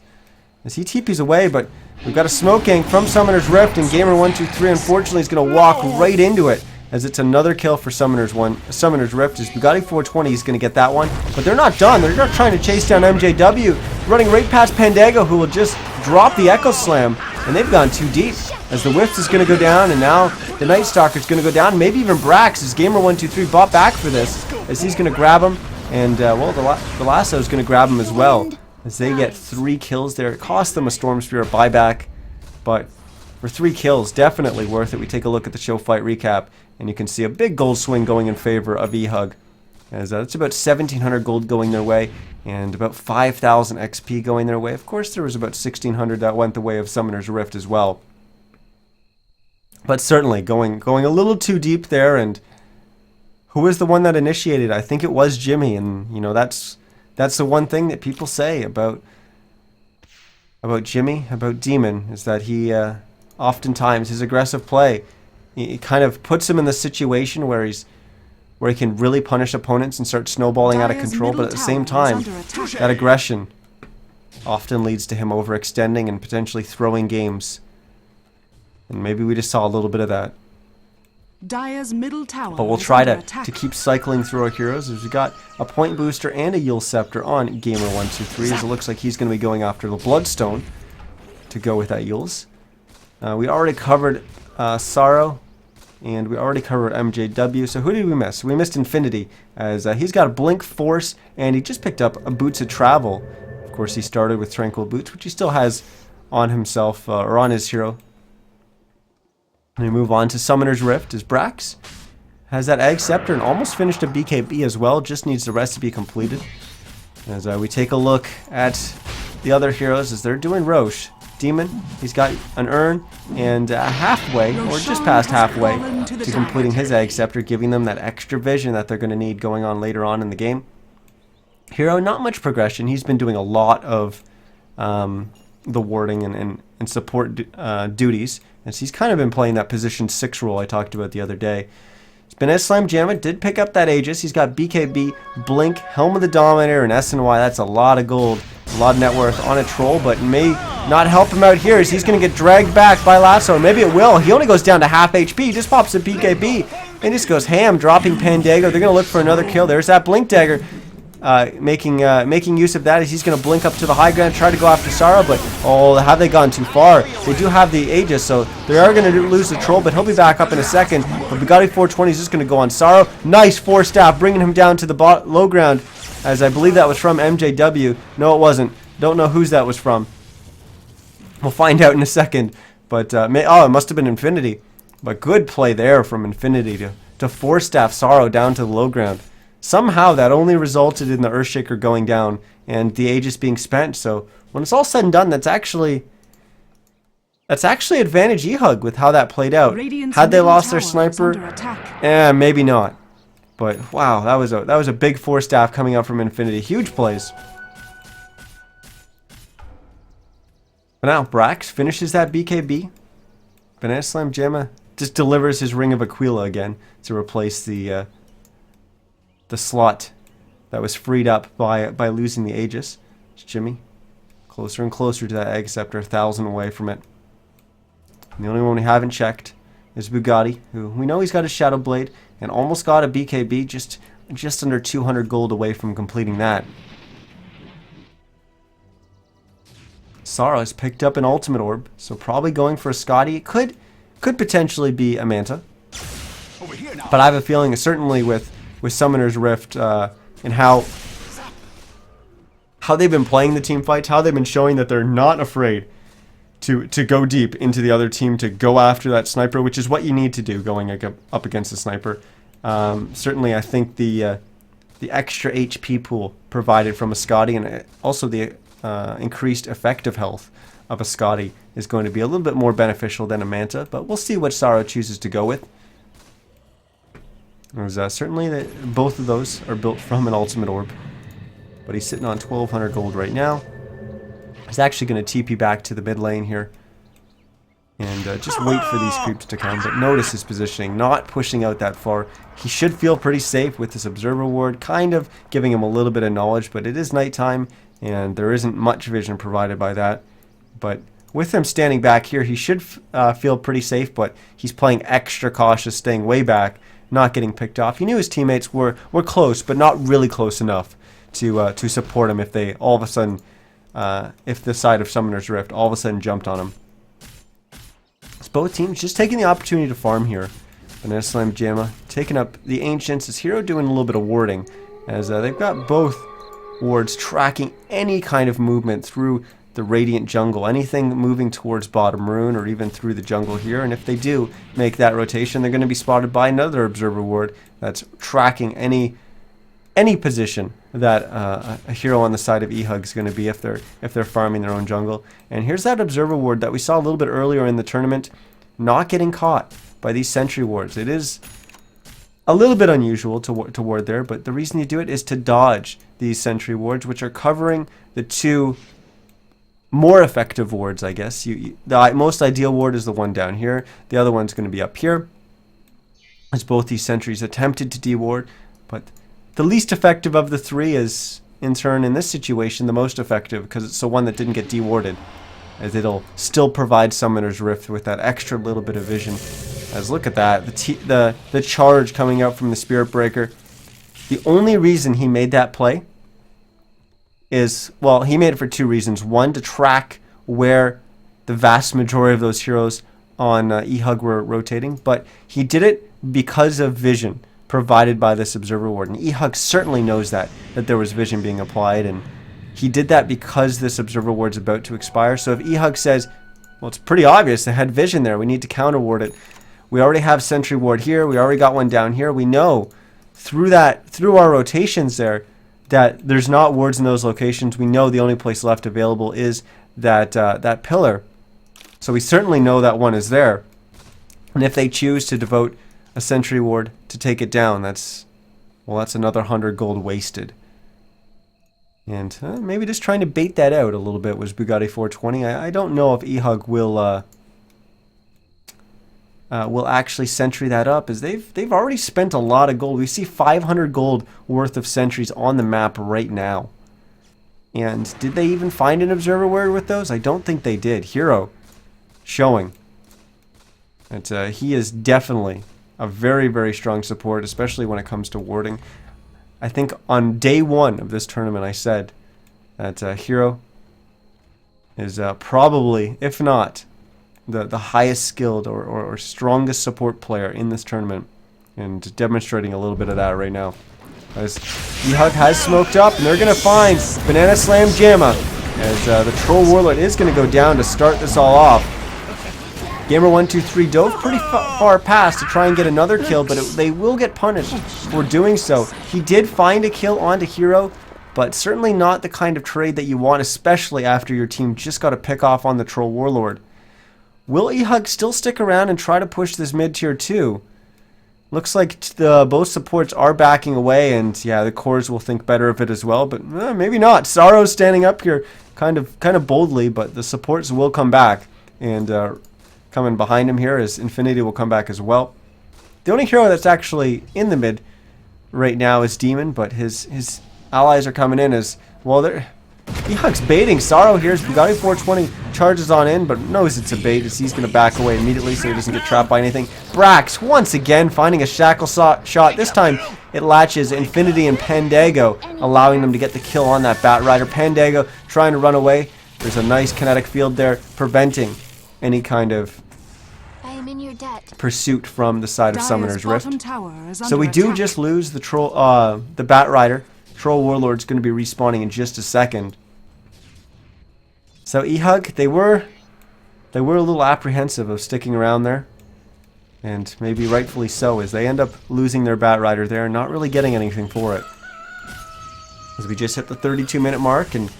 Speaker 1: as he TPs away, but we've got a smoke gank from Summoner's Rift, and Gamer123 unfortunately is going to walk right into it as it's another kill for Summoner's Rift as Bugatti 420 is going to get that one, but they're not done. They're not trying to chase down MJW, running right past Pandago, who will just drop the Echo Slam, and they've gone too deep as the Whiff is going to go down, and now the Night Stalker is going to go down. Maybe even Brax as Gamer123 bought back for this as he's going to grab him, and well, the Lasso is going to grab him as well as they get 3 kills there. It cost them a Storm Spirit buyback, but for 3 kills, definitely worth it. We take a look at the show fight recap, and you can see a big gold swing going in favor of eHug. As it's about 1,700 gold going their way, and about 5,000 XP going their way. Of course, there was about 1,600 that went the way of Summoner's Rift as well. But certainly, going a little too deep there, and who was the one that initiated? I think it was Jimmy, and you know that's the one thing that people say about Jimmy, about Demon, is that he oftentimes his aggressive play, it kind of puts him in the situation where he can really punish opponents and start snowballing out of control, but at the same time, that aggression often leads to him overextending and potentially throwing games. And maybe we just saw a little bit of that.
Speaker 2: Dire's middle tower,
Speaker 1: but we'll try to keep cycling through our heroes as we got a point booster and a Yule Scepter on Gamer123, as it looks like he's going to be going after the Bloodstone to go with that Yule's. We already covered Sorrow, and we already covered MJW, so who did we miss? We missed Infinity, as he's got a Blink Force, and he just picked up a Boots of Travel. Of course, he started with Tranquil Boots, which he still has on himself, or on his hero. And we move on to Summoner's Rift, as Brax has that Egg Scepter and almost finished a BKB as well, just needs the rest to be completed. As we take a look at the other heroes as they're doing Roche. Demon, he's got an Urn and halfway, or just past halfway, to completing his Egg Scepter, giving them that extra vision that they're going to need going on later on in the game. Hero, not much progression. He's been doing a lot of the warding and support duties, and so he's kind of been playing that position 6 role I talked about the other day. Spinez Slam Jamma did pick up that Aegis. He's got BKB, Blink, Helm of the Dominator, and SNY. That's a lot of gold, a lot of net worth on a Troll, but may not help him out here as he's going to get dragged back by Lasso. Maybe it will. He only goes down to half HP. He just pops a BKB and just goes ham, dropping Pandago. They're going to look for another kill. There's that Blink Dagger. Making use of that as he's going to blink up to the high ground, try to go after Saro, but oh, have they gone too far? They do have the Aegis, so they are going to lose the Troll, but he'll be back up in a second. But Bugatti 420 is just going to go on Saro. Nice 4-staff, bringing him down to the low ground, as I believe that was from MJW. No, it wasn't. Don't know whose that was from. We'll find out in a second. But it must have been Infinity. But good play there from Infinity to 4-staff Saro down to the low ground. Somehow that only resulted in the Earthshaker going down and the Aegis being spent. So when it's all said and done, that's actually advantage eHug with how that played out. Had they lost their sniper, maybe not. But wow, that was a big 4-staff coming out from Infinity. Huge plays. But now Brax finishes that BKB. Banana Slam Jamma just delivers his Ring of Aquila again to replace the slot that was freed up by losing the Aegis. It's Jimmy. Closer and closer to that Egg Scepter, 1,000 away from it. And the only one we haven't checked is Bugatti, who we know he's got a Shadow Blade and almost got a BKB, just under 200 gold away from completing that. Saro has picked up an Ultimate Orb, so probably going for a Scotty. It could potentially be a Manta. But I have a feeling, certainly with Summoner's Rift and how they've been playing the team fights, how they've been showing that they're not afraid to go deep into the other team, to go after that sniper, which is what you need to do going up against a sniper. Certainly, I think the extra HP pool provided from a Scotty and also the increased effective health of a Scotty is going to be a little bit more beneficial than a Manta, but we'll see what Saro chooses to go with. Certainly both of those are built from an Ultimate Orb, but he's sitting on 1,200 gold right now. He's actually going to TP back to the mid lane here and just wait for these creeps to come, but notice his positioning, not pushing out that far. He should feel pretty safe with this Observer Ward, kind of giving him a little bit of knowledge, but it is nighttime and there isn't much vision provided by that. But with him standing back here, he should feel pretty safe, but he's playing extra cautious, staying way back, not getting picked off. He knew his teammates were close, but not really close enough to support him if they all of a sudden, if the side of Summoner's Rift all of a sudden jumped on him. So both teams just taking the opportunity to farm here. Banana Slam Jamma taking up the Ancients. His hero doing a little bit of warding, as they've got both wards tracking any kind of movement through the Radiant jungle, anything moving towards bottom rune or even through the jungle here. And if they do make that rotation, they're going to be spotted by another Observer Ward that's tracking any position that a hero on the side of eHug is going to be if they're farming their own jungle. And here's that Observer Ward that we saw a little bit earlier in the tournament, not getting caught by these Sentry Wards. It is a little bit unusual to ward there, but the reason you do it is to dodge these Sentry Wards, which are covering the two more effective wards, I guess. The most ideal ward is the one down here. The other one's going to be up here, as both these sentries attempted to deward, but the least effective of the three is, in turn, in this situation, the most effective, because it's the one that didn't get dewarded, as it'll still provide Summoner's Rift with that extra little bit of vision. As look at that, the charge coming out from the Spirit Breaker. The only reason he made that play is, well, he made it for two reasons. One, to track where the vast majority of those heroes on eHug were rotating, but he did it because of vision provided by this Observer Ward. And eHug certainly knows that there was vision being applied, and he did that because this Observer Ward's about to expire. So if eHug says, well, it's pretty obvious they had vision there, we need to counter ward it. We already have Sentry Ward here, we already got one down here. We know through our rotations there that there's not wards in those locations. We know the only place left available is that pillar. So we certainly know that one is there. And if they choose to devote a Sentry Ward to take it down, that's another 100 gold wasted. And maybe just trying to bait that out a little bit was Bugatti 420. I don't know if eHug will will actually sentry that up, as they've already spent a lot of gold. We see 500 gold worth of sentries on the map right now. And did they even find an observer ward with those? I don't think they did. Hero showing that he is definitely a very, very strong support, especially when it comes to warding. I think on day one of this tournament I said that Hero is probably, if not, the highest skilled or strongest support player in this tournament, and demonstrating a little bit of that right now. As eHug has smoked up, and they're going to find Banana Slam Jamma, as the Troll Warlord is going to go down to start this all off. Gamer123 dove pretty far past to try and get another kill, but they will get punished for doing so. He did find a kill onto Hero, but certainly not the kind of trade that you want, especially after your team just got a pick off on the Troll Warlord. Will eHug still stick around and try to push this mid tier 2? Looks like both supports are backing away, and yeah, the cores will think better of it as well, but maybe not. Sorrow's standing up here kind of boldly, but the supports will come back, and coming behind him here is Infinity will come back as well. The only hero that's actually in the mid right now is Demon, but his allies are coming in as well. eHug's baiting Sorrow here as Bugatti 420 charges on in, but knows it's a bait as he's going to back away immediately so he doesn't get trapped by anything. Brax once again finding a shackle shot. This time it latches Infinity and Pandago, allowing them to get the kill on that Bat Rider. Pandago trying to run away. There's a nice kinetic field there preventing any kind of pursuit from the side of Summoner's Rift. So we do just lose the the Bat Rider. Troll Warlord's going to be respawning in just a second. So eHug, they were a little apprehensive of sticking around there, and maybe rightfully so, as they end up losing their Bat Rider there and not really getting anything for it. As we just hit the 32-minute mark, and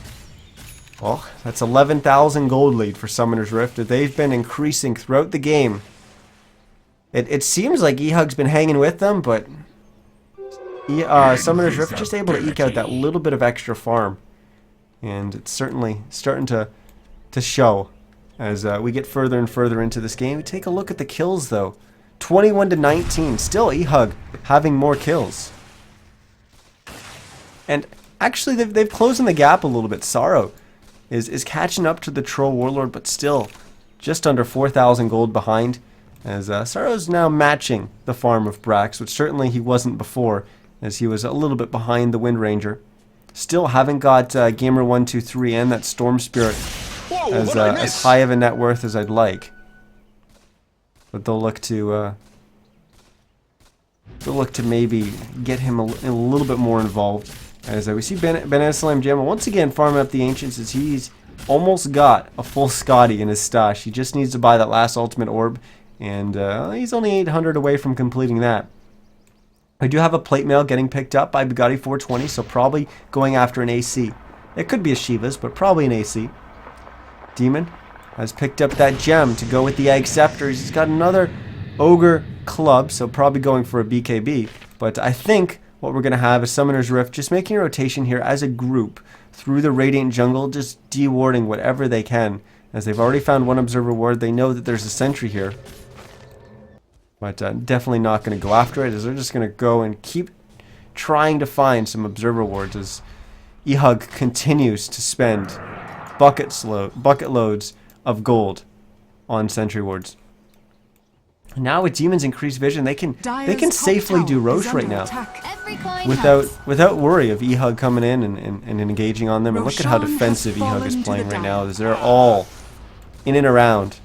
Speaker 1: well, that's 11,000 gold lead for Summoner's Rift. They've been increasing throughout the game. It seems like eHug's been hanging with them, but Summoner's Rift just able to eke out that little bit of extra farm, and it's certainly starting to show as we get further and further into this game. Take a look at the kills though, 21-19. Still eHug having more kills, and actually they've closing the gap a little bit. Sorrow is catching up to the Troll Warlord, but still just under 4,000 gold behind, as Sorrow's now matching the farm of Brax, which certainly he wasn't before, as he was a little bit behind the Wind Ranger. Still haven't got Gamer123 and that Storm Spirit as high of a net worth as I'd like. But they'll look to maybe get him a little bit more involved. As we see Banana Slam Jamma once again farming up the Ancients, as he's almost got a full Scotty in his stash. He just needs to buy that last Ultimate Orb, and he's only 800 away from completing that. I do have a plate mail getting picked up by Bugatti 420, so probably going after an AC. It could be a Shiva's, but probably an AC. Demon has picked up that gem to go with the Egg Scepters. He's got another Ogre Club, so probably going for a BKB. But I think what we're going to have is Summoner's Rift just making a rotation here as a group through the Radiant Jungle, just de-warding whatever they can. As they've already found one Observer Ward, they know that there's a sentry here. But definitely not going to go after it, as they're just going to go and keep trying to find some Observer Wards, as eHug continues to spend bucket loads of gold on sentry wards. Now with Demon's increased vision, they can safely do Roche right now without worry of eHug coming in and engaging on them. And look at how defensive eHug is playing right now, as they're all in and around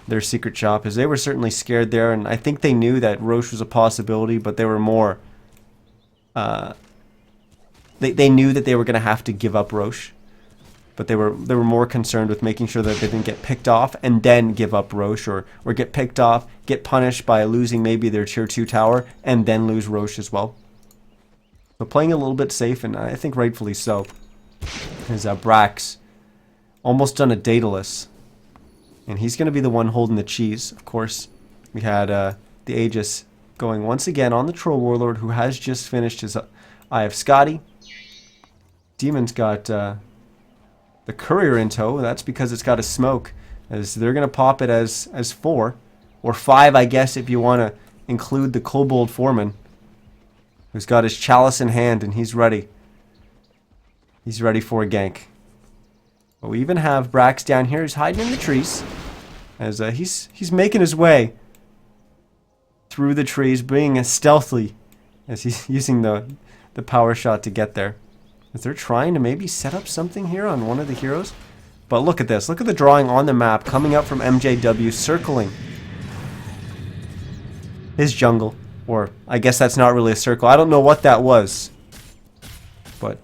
Speaker 1: their secret shop, as they were certainly scared there, and I think they knew that Roche was a possibility, but they were more they knew that they were going to have to give up Roche, but they were more concerned with making sure that they didn't get picked off and then give up Roche, or get picked off, get punished by losing maybe their tier 2 tower and then lose Roche as well. So playing a little bit safe, and I think rightfully so, is Brax almost done a Daedalus. And he's going to be the one holding the cheese. Of course, we had the Aegis going once again on the Troll Warlord, who has just finished his Eye of Scotty. Demon's got the Courier in tow. That's because it's got a smoke, as they're going to pop it as 4. Or 5, I guess, if you want to include the Kobold Foreman, who's got his chalice in hand and he's ready. He's ready for a gank. But we even have Brax down here. He's hiding in the trees. As he's making his way through the trees, being as stealthy as he's using the power shot to get there. As they're trying to maybe set up something here on one of the heroes. But look at this. Look at the drawing on the map coming up from MJW, circling his jungle. Or I guess that's not really a circle. I don't know what that was. But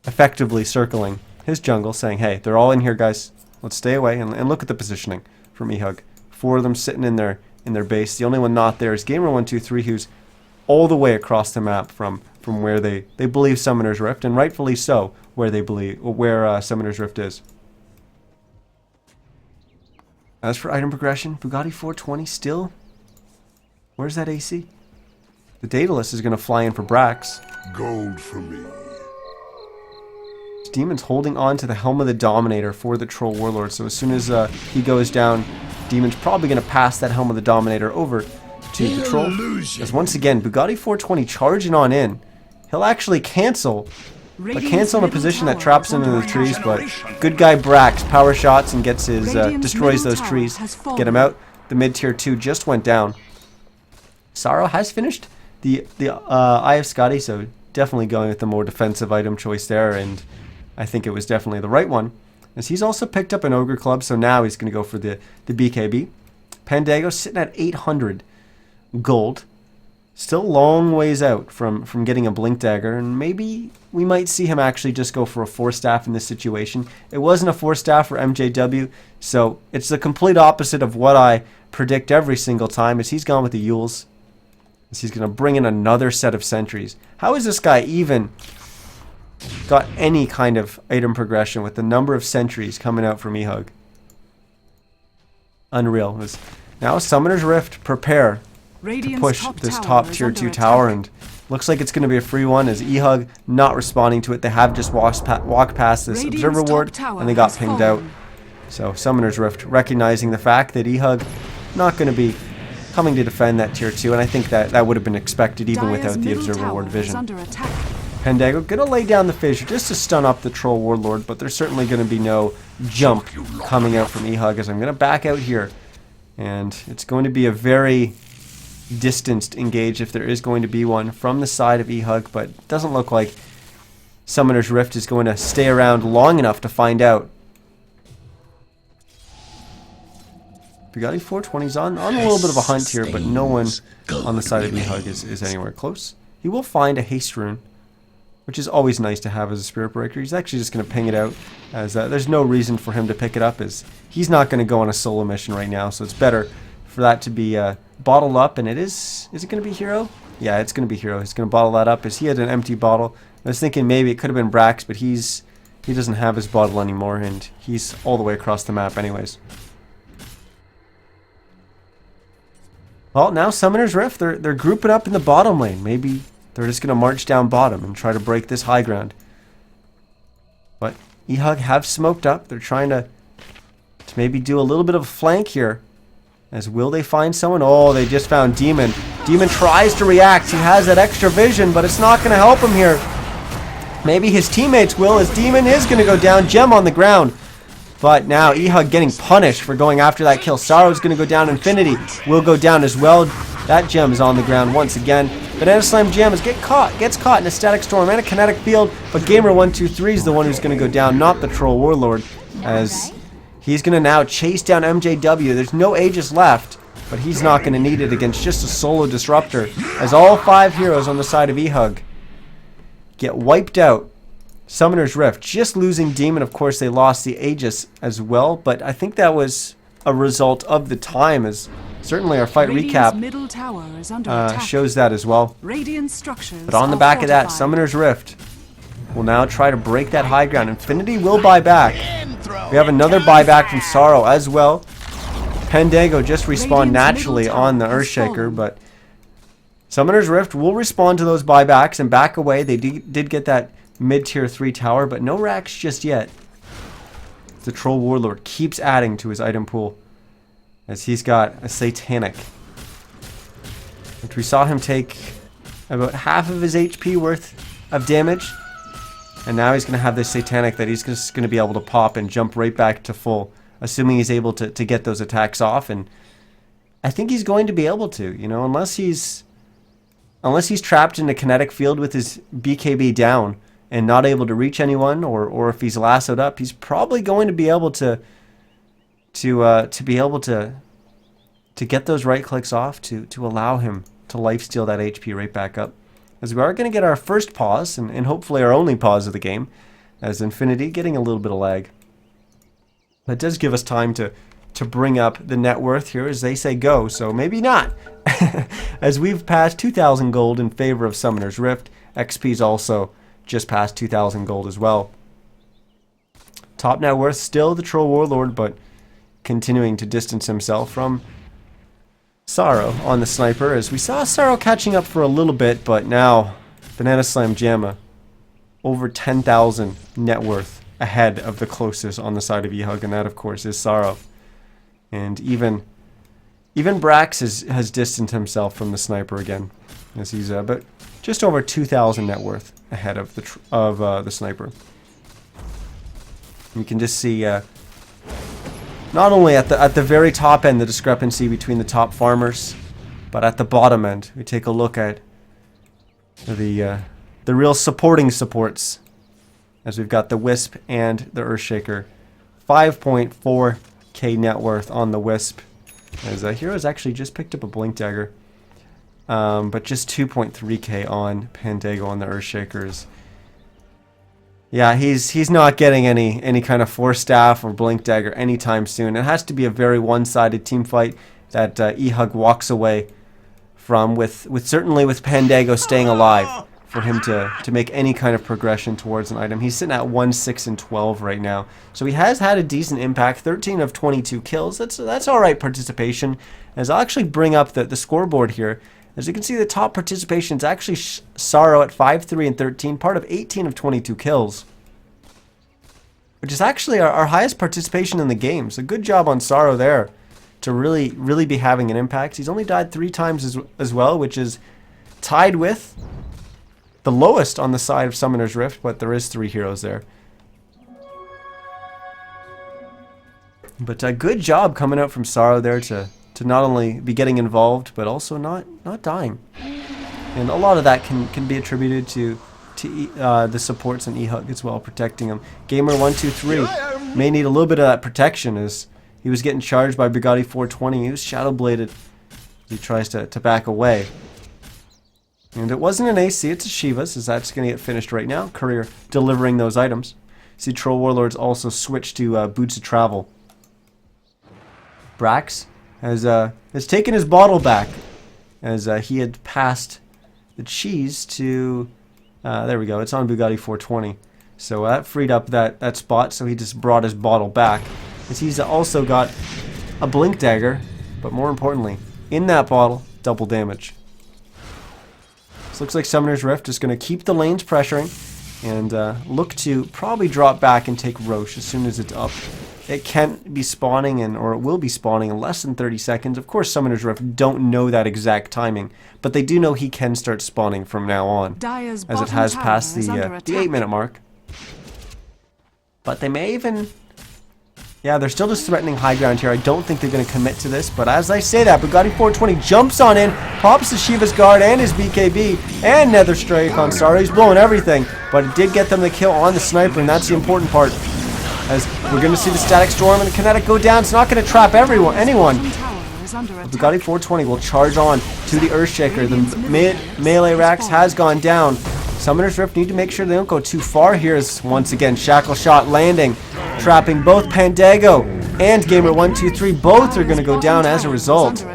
Speaker 1: effectively circling his jungle, saying, hey, they're all in here, guys. Let's stay away. And look at the positioning from eHug. 4 of them sitting in their base. The only one not there is Gamer123, who's all the way across the map from where they believe Summoner's Rift, and rightfully so, where Summoner's Rift is. As for item progression, Bugatti 420 still. Where's that AC? The Daedalus is going to fly in for Brax.
Speaker 3: Gold for me.
Speaker 1: Demon's holding on to the Helm of the Dominator for the Troll Warlord, so as soon as he goes down, Demon's probably going to pass that Helm of the Dominator over to the Troll. As once again, Bugatti 420 charging on in. He'll actually cancel, but cancel in a position that traps him in the trees, but good guy Brax power shots and gets his, destroys those trees, get him out. The mid tier 2 just went down. Sorrow has finished the Eye of Scotty, so definitely going with the more defensive item choice there, and I think it was definitely the right one. As he's also picked up an Ogre Club, so now he's going to go for the BKB. Pandago sitting at 800 gold. Still long ways out from getting a Blink Dagger, and maybe we might see him actually just go for a 4-staff in this situation. It wasn't a 4-staff for MJW, so it's the complete opposite of what I predict every single time, as he's gone with the Yules. As he's going to bring in another set of sentries. How is this guy even got any kind of item progression with the number of sentries coming out from eHug? Unreal. Now Summoner's Rift prepare to push this top tier 2 tower, and looks like it's going to be a free one as eHug not responding to it. They have just walked past this observer ward and they got pinged out. So Summoner's Rift recognizing the fact that eHug not going to be coming to defend that tier 2, and I think that would have been expected even without the observer ward vision. Pandago gonna lay down the fissure just to stun up the Troll Warlord, but there's certainly gonna be no jump coming out from eHug, as I'm gonna back out here, and it's going to be a very distanced engage if there is going to be one from the side of eHug, but it doesn't look like Summoner's Rift is going to stay around long enough to find out. Bugatti 420's on a little bit of a hunt here, but no one on the side of eHug is anywhere close. He will find a haste rune, which is always nice to have as a Spirit Breaker. He's actually just going to ping it out, as there's no reason for him to pick it up, as he's not going to go on a solo mission right now, so it's better for that to be bottled up. And is it going to be Hero? Yeah, it's going to be Hero. He's going to bottle that up, as he had an empty bottle. I was thinking maybe it could have been Brax, but he doesn't have his bottle anymore, and he's all the way across the map anyways. Well, now Summoner's Rift, they're grouping up in the bottom lane. Maybe they're just going to march down bottom and try to break this high ground. But eHug have smoked up. They're trying to maybe do a little bit of a flank here. As will they find someone? Oh, they just found Demon. Demon tries to react. He has that extra vision, but it's not going to help him here. Maybe his teammates will, as Demon is going to go down. Gem on the ground. But now eHug getting punished for going after that kill. Sorrow's going to go down. Infinity will go down as well. That gem is on the ground once again. Banana Slam Gem gets caught in a Static Storm and a Kinetic Field. But Gamer123 is the one who's going to go down, not the Troll Warlord. As he's going to now chase down MJW. There's no Aegis left, but he's not going to need it against just a solo Disruptor. As all 5 heroes on the side of eHug get wiped out. Summoner's Rift just losing Demon. Of course, they lost the Aegis as well, but I think that was a result of the time, as certainly our fight recap shows that as well. But on the back of that, Summoner's Rift will now try to break that high ground. Infinity will buy back. We have another buyback from Sorrow as well. Pandago just respawned naturally on the Earthshaker, but Summoner's Rift will respond to those buybacks and back away. They did get that mid-tier 3 tower, but no racks just yet. The Troll Warlord keeps adding to his item pool. as he's got a Satanic, which we saw him take about half of his HP worth of damage, and now he's going to have this Satanic that he's just going to be able to pop and jump right back to full, assuming he's able to get those attacks off. And I think he's going to be able to, you know, unless he's trapped in a kinetic field with his BKB down and not able to reach anyone, or if he's lassoed up, he's probably going to be able to get those right clicks off to allow him to lifesteal that HP right back up. As we are going to get our first pause, and hopefully our only pause of the game, as Infinity getting a little bit of lag. That does give us time to bring up the net worth here as they say go, so maybe not. As we've passed 2,000 gold in favor of Summoner's Rift. XP's also just past 2,000 gold as well. Top net worth still the Troll Warlord, but continuing to distance himself from Sorrow on the sniper, as we saw Sorrow catching up for a little bit, but now Banana Slam Jamma over 10,000 net worth ahead of the closest on the side of eHug, and that of course is Sorrow. And even Brax has distanced himself from the sniper again, as he's but just over 2,000 net worth ahead of the sniper. You can just see not only at the very top end the discrepancy between the top farmers, but at the bottom end we take a look at the real supporting supports, as we've got the Wisp and the Earthshaker. 5.4k net worth on the Wisp, as Heroes actually just picked up a Blink Dagger, but just 2.3k on Pandago on the Earthshakers. Yeah, he's not getting any kind of Force Staff or Blink Dagger anytime soon. It has to be a very one-sided team fight that eHug walks away from, with certainly with Pandago staying alive, for him to make any kind of progression towards an item. He's sitting at 1, 6, and 12 right now, so he has had a decent impact. 13 of 22 kills. That's all right participation. As I'll actually bring up the scoreboard here. As you can see, the top participation is actually Sorrow at 5, 3, and 13, part of 18 of 22 kills, which is actually our highest participation in the game. So good job on Sorrow there to really be having an impact. He's only died 3 times as well, which is tied with the lowest on the side of Summoner's Rift, but there is 3 heroes there. But a good job coming out from Sorrow there to not only be getting involved, but also not dying. And a lot of that can be attributed to the supports and eHug as well, protecting him. Gamer123 may need a little bit of that protection, as he was getting charged by Bugatti 420. He was shadow bladed. He tries to back away. And it wasn't an AC, it's a Shiva's, as that's going to get finished right now. Courier delivering those items. See, Troll Warlords also switched to Boots of Travel. Brax has taken his bottle back, as he had passed the cheese to there we go, it's on Bugatti 420, so that freed up that spot, so he just brought his bottle back, as he's also got a Blink Dagger, but more importantly, in that bottle, double damage. This looks like Summoner's Rift is going to keep the lanes pressuring and look to probably drop back and take Roche as soon as it's up. It can be spawning or it will be spawning in less than 30 seconds. Of course, Summoner's Rift don't know that exact timing, but they do know he can start spawning from now on, as it has passed the 8-minute mark. But they may even... Yeah, they're still just threatening high ground here. I don't think they're going to commit to this, but as I say that, Bugatti 420 jumps on in, pops the Shiva's Guard and his BKB, and Nether Strike on Sorrow. He's blowing everything, but it did get them the kill on the sniper, and that's the important part. As we're going to see the Static Storm and the Kinetic go down. It's not going to trap anyone. Bugatti 420 will charge on to the Earthshaker. The melee racks has gone down. Summoner's Rift need to make sure they don't go too far here, as once again Shackle Shot landing, trapping both Pandago and Gamer123. Both are going to go down as a result.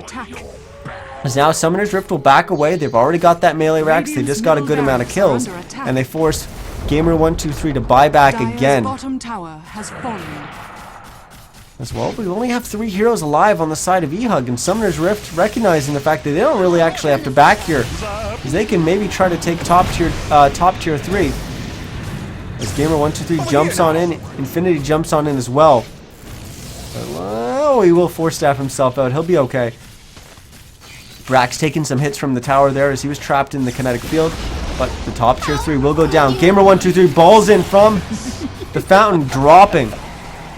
Speaker 1: As now Summoner's Rift will back away. They've already got that melee racks. They just got a good amount of kills, and they force Gamer123 to buy back again. As well, we only have 3 heroes alive on the side of eHug, and Summoner's Rift recognizing the fact that they don't really actually have to back here, because they can maybe try to take top tier 3. As Gamer123 jumps on in, Infinity jumps on in as well. Oh, he will force staff himself out. He'll be okay. Brax taking some hits from the tower there as he was trapped in the kinetic field. But the top tier 3 will go down. Gamer123 balls in from the fountain, dropping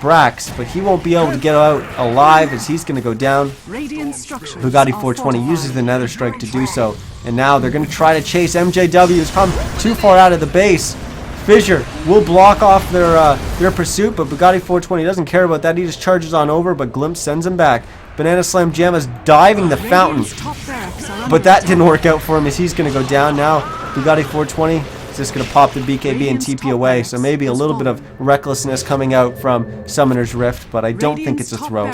Speaker 1: Brax, but he won't be able to get out alive as he's going to go down. Bugatti 420 uses the nether strike to do so. And now they're going to try to chase. MJW has come too far out of the base. Fissure will block off their pursuit, but Bugatti 420 doesn't care about that. He just charges on over, but Glimpse sends him back. Banana Slam Jamma's diving the fountain, but that didn't work out for him as he's going to go down. Now Bugatti 420 is just going to pop the BKB and TP away, so maybe a little bit of recklessness coming out from Summoner's Rift, but I don't think it's a throw.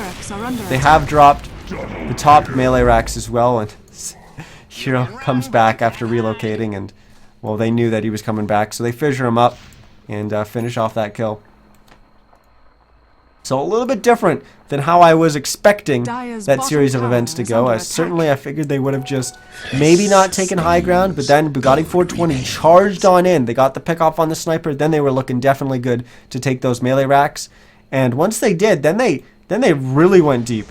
Speaker 1: They have dropped the top melee racks as well, and Hero comes back after relocating, and well, they knew that he was coming back, so they fissure him up and finish off that kill. So a little bit different than how I was expecting that series of events to go. Certainly I figured they would have just maybe not taken high ground, but then Bugatti 420 charged on in. They got the pick off on the sniper, then they were looking definitely good to take those melee racks. And once they did, then they really went deep.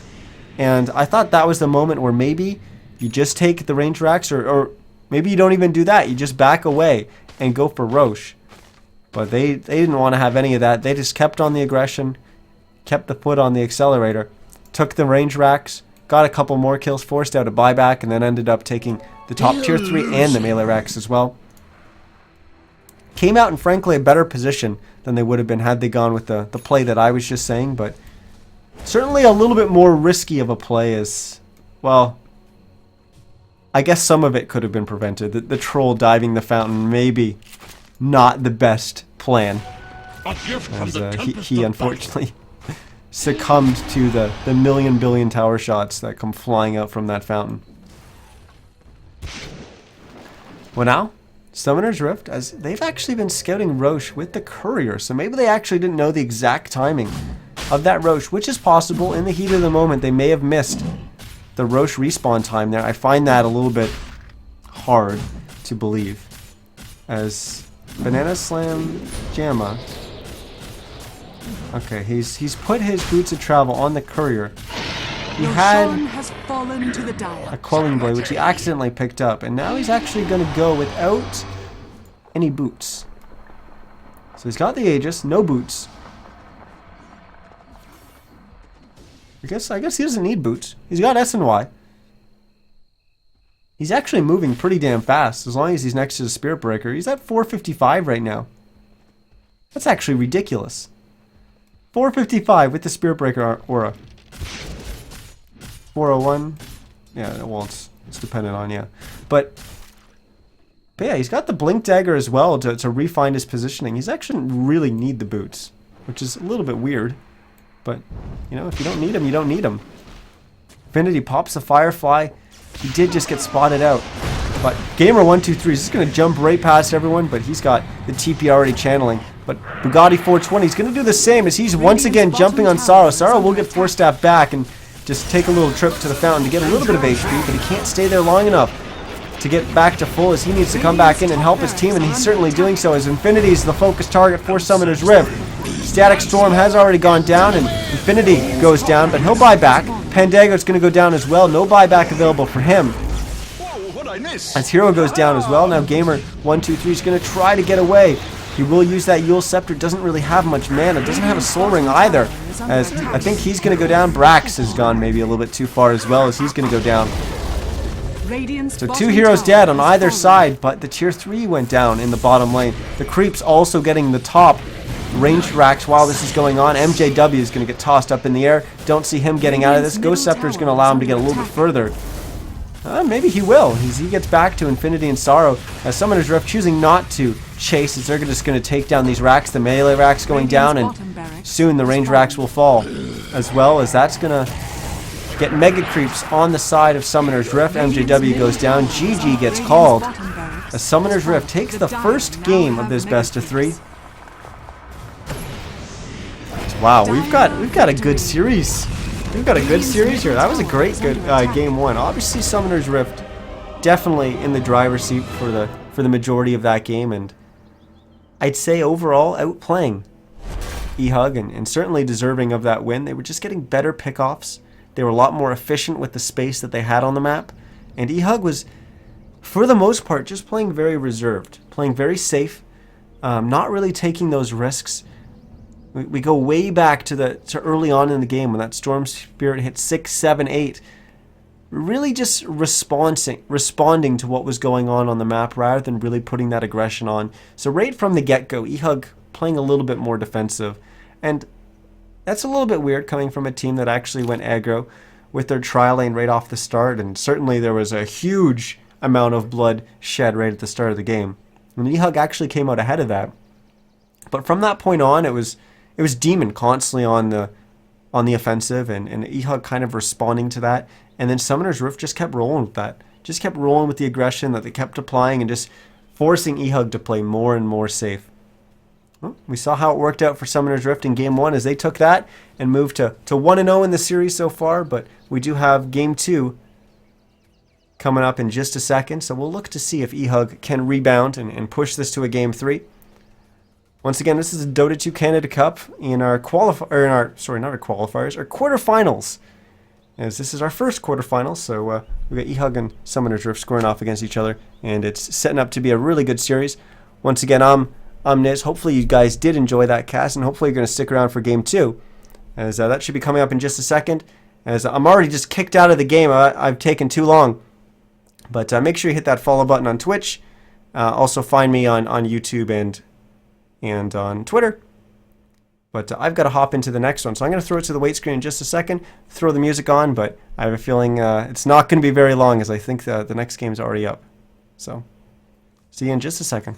Speaker 1: And I thought that was the moment where maybe you just take the range racks, or maybe you don't even do that. You just back away and go for Roche. But they didn't want to have any of that. They just kept on the aggression, kept the foot on the accelerator, took the range racks, got a couple more kills, forced out a buyback, and then ended up taking the top tier 3 and the melee racks as well. Came out in frankly a better position than they would have been had they gone with the play that I was just saying, but certainly a little bit more risky of a play as, well, I guess some of it could have been prevented. The troll diving the fountain, maybe not the best plan. As he unfortunately succumbed to the million billion tower shots that come flying out from that fountain. Well, now Summoner's Rift, as they've actually been scouting Roche with the courier, so maybe they actually didn't know the exact timing of that Roche, which is possible. In the heat of the moment, they may have missed the Roche respawn time there. I find that a little bit hard to believe, as Banana Slam Jamma. Okay, he's put his boots of travel on the courier. He had a quelling blade, which he accidentally picked up, and now he's actually going to go without any boots. So he's got the Aegis, no boots. I guess he doesn't need boots. He's got S and Y. He's actually moving pretty damn fast as long as he's next to the Spirit Breaker. He's at 455 right now. That's actually ridiculous. 455 with the Spirit Breaker aura. 401. Yeah, well, it's dependent on, yeah. But yeah, he's got the Blink Dagger as well to refine his positioning. He's actually really need the boots, which is a little bit weird. But, you know, if you don't need them, you don't need them. Infinity pops the Firefly. He did just get spotted out. But Gamer123 is just going to jump right past everyone, but he's got the TP already channeling. But Bugatti 420 is going to do the same as he's once again jumping on Sorrow. Sorrow will get force staff back and just take a little trip to the fountain to get a little bit of HP, but he can't stay there long enough to get back to full, as he needs to come back in and help his team, and he's certainly doing so as Infinity is the focus target for Summoner's Rift. Static Storm has already gone down, and Infinity goes down, but he'll buy back. Pandago's going to go down as well. No buyback available for him. As Hero goes down as well. Now Gamer123 is going to try to get away. He will use that Yule Scepter. Doesn't really have much mana. Doesn't have a Soul Ring either. As I think he's going to go down. Brax has gone maybe a little bit too far as well, as he's going to go down. So 2 heroes dead on either side, but the tier 3 went down in the bottom lane. The creeps also getting the top ranged racks while this is going on. MJW is going to get tossed up in the air. Don't see him getting out of this. Ghost Scepter is going to allow him to get a little bit further. Maybe he will. He gets back to Infinity and Sorrow, as Summoner's Rift choosing not to chase, as they're just going to take down these racks. The melee racks going down, and soon the range racks will fall, as well as that's going to get mega creeps on the side of Summoner's Rift. MJW goes down. GG gets called, as Summoner's Rift takes the first game of this best of 3. Wow, we've got a good series. We've got a good series here. That was a good game 1. Obviously, Summoner's Rift definitely in the driver's seat for the majority of that game, and I'd say overall outplaying eHug, and certainly deserving of that win. They were just getting better pickoffs. They were a lot more efficient with the space that they had on the map. And eHug was, for the most part, just playing very reserved, playing very safe, not really taking those risks. We go way back to early on in the game when that Storm Spirit hit 6, 7, 8. Really just responding to what was going on the map rather than really putting that aggression on. So right from the get-go, eHug playing a little bit more defensive. And that's a little bit weird coming from a team that actually went aggro with their tri lane right off the start. And certainly there was a huge amount of blood shed right at the start of the game. And eHug actually came out ahead of that. But from that point on, it was Demon constantly on the offensive, and eHug kind of responding to that. And then Summoner's Rift just kept rolling with that. Just kept rolling with the aggression that they kept applying and just forcing eHug to play more and more safe. Well, we saw how it worked out for Summoner's Rift in Game 1 as they took that and moved to 1-0 in the series so far. But we do have Game 2 coming up in just a second. So we'll look to see if eHug can rebound and push this to a Game 3. Once again, this is a Dota 2 Canada Cup in our quarterfinals. As this is our first quarterfinals, so we got eHug and Summoner's Rift squaring off against each other, and it's setting up to be a really good series. Once again, I'm Niz. Hopefully you guys did enjoy that cast, and hopefully you're going to stick around for Game 2, as that should be coming up in just a second. As I'm already just kicked out of the game, I've taken too long. But make sure you hit that follow button on Twitch. Also find me on YouTube and on Twitter. But I've got to hop into the next one. So I'm going to throw it to the wait screen in just a second, throw the music on, but I have a feeling it's not going to be very long as I think the next game's already up. So see you in just a second.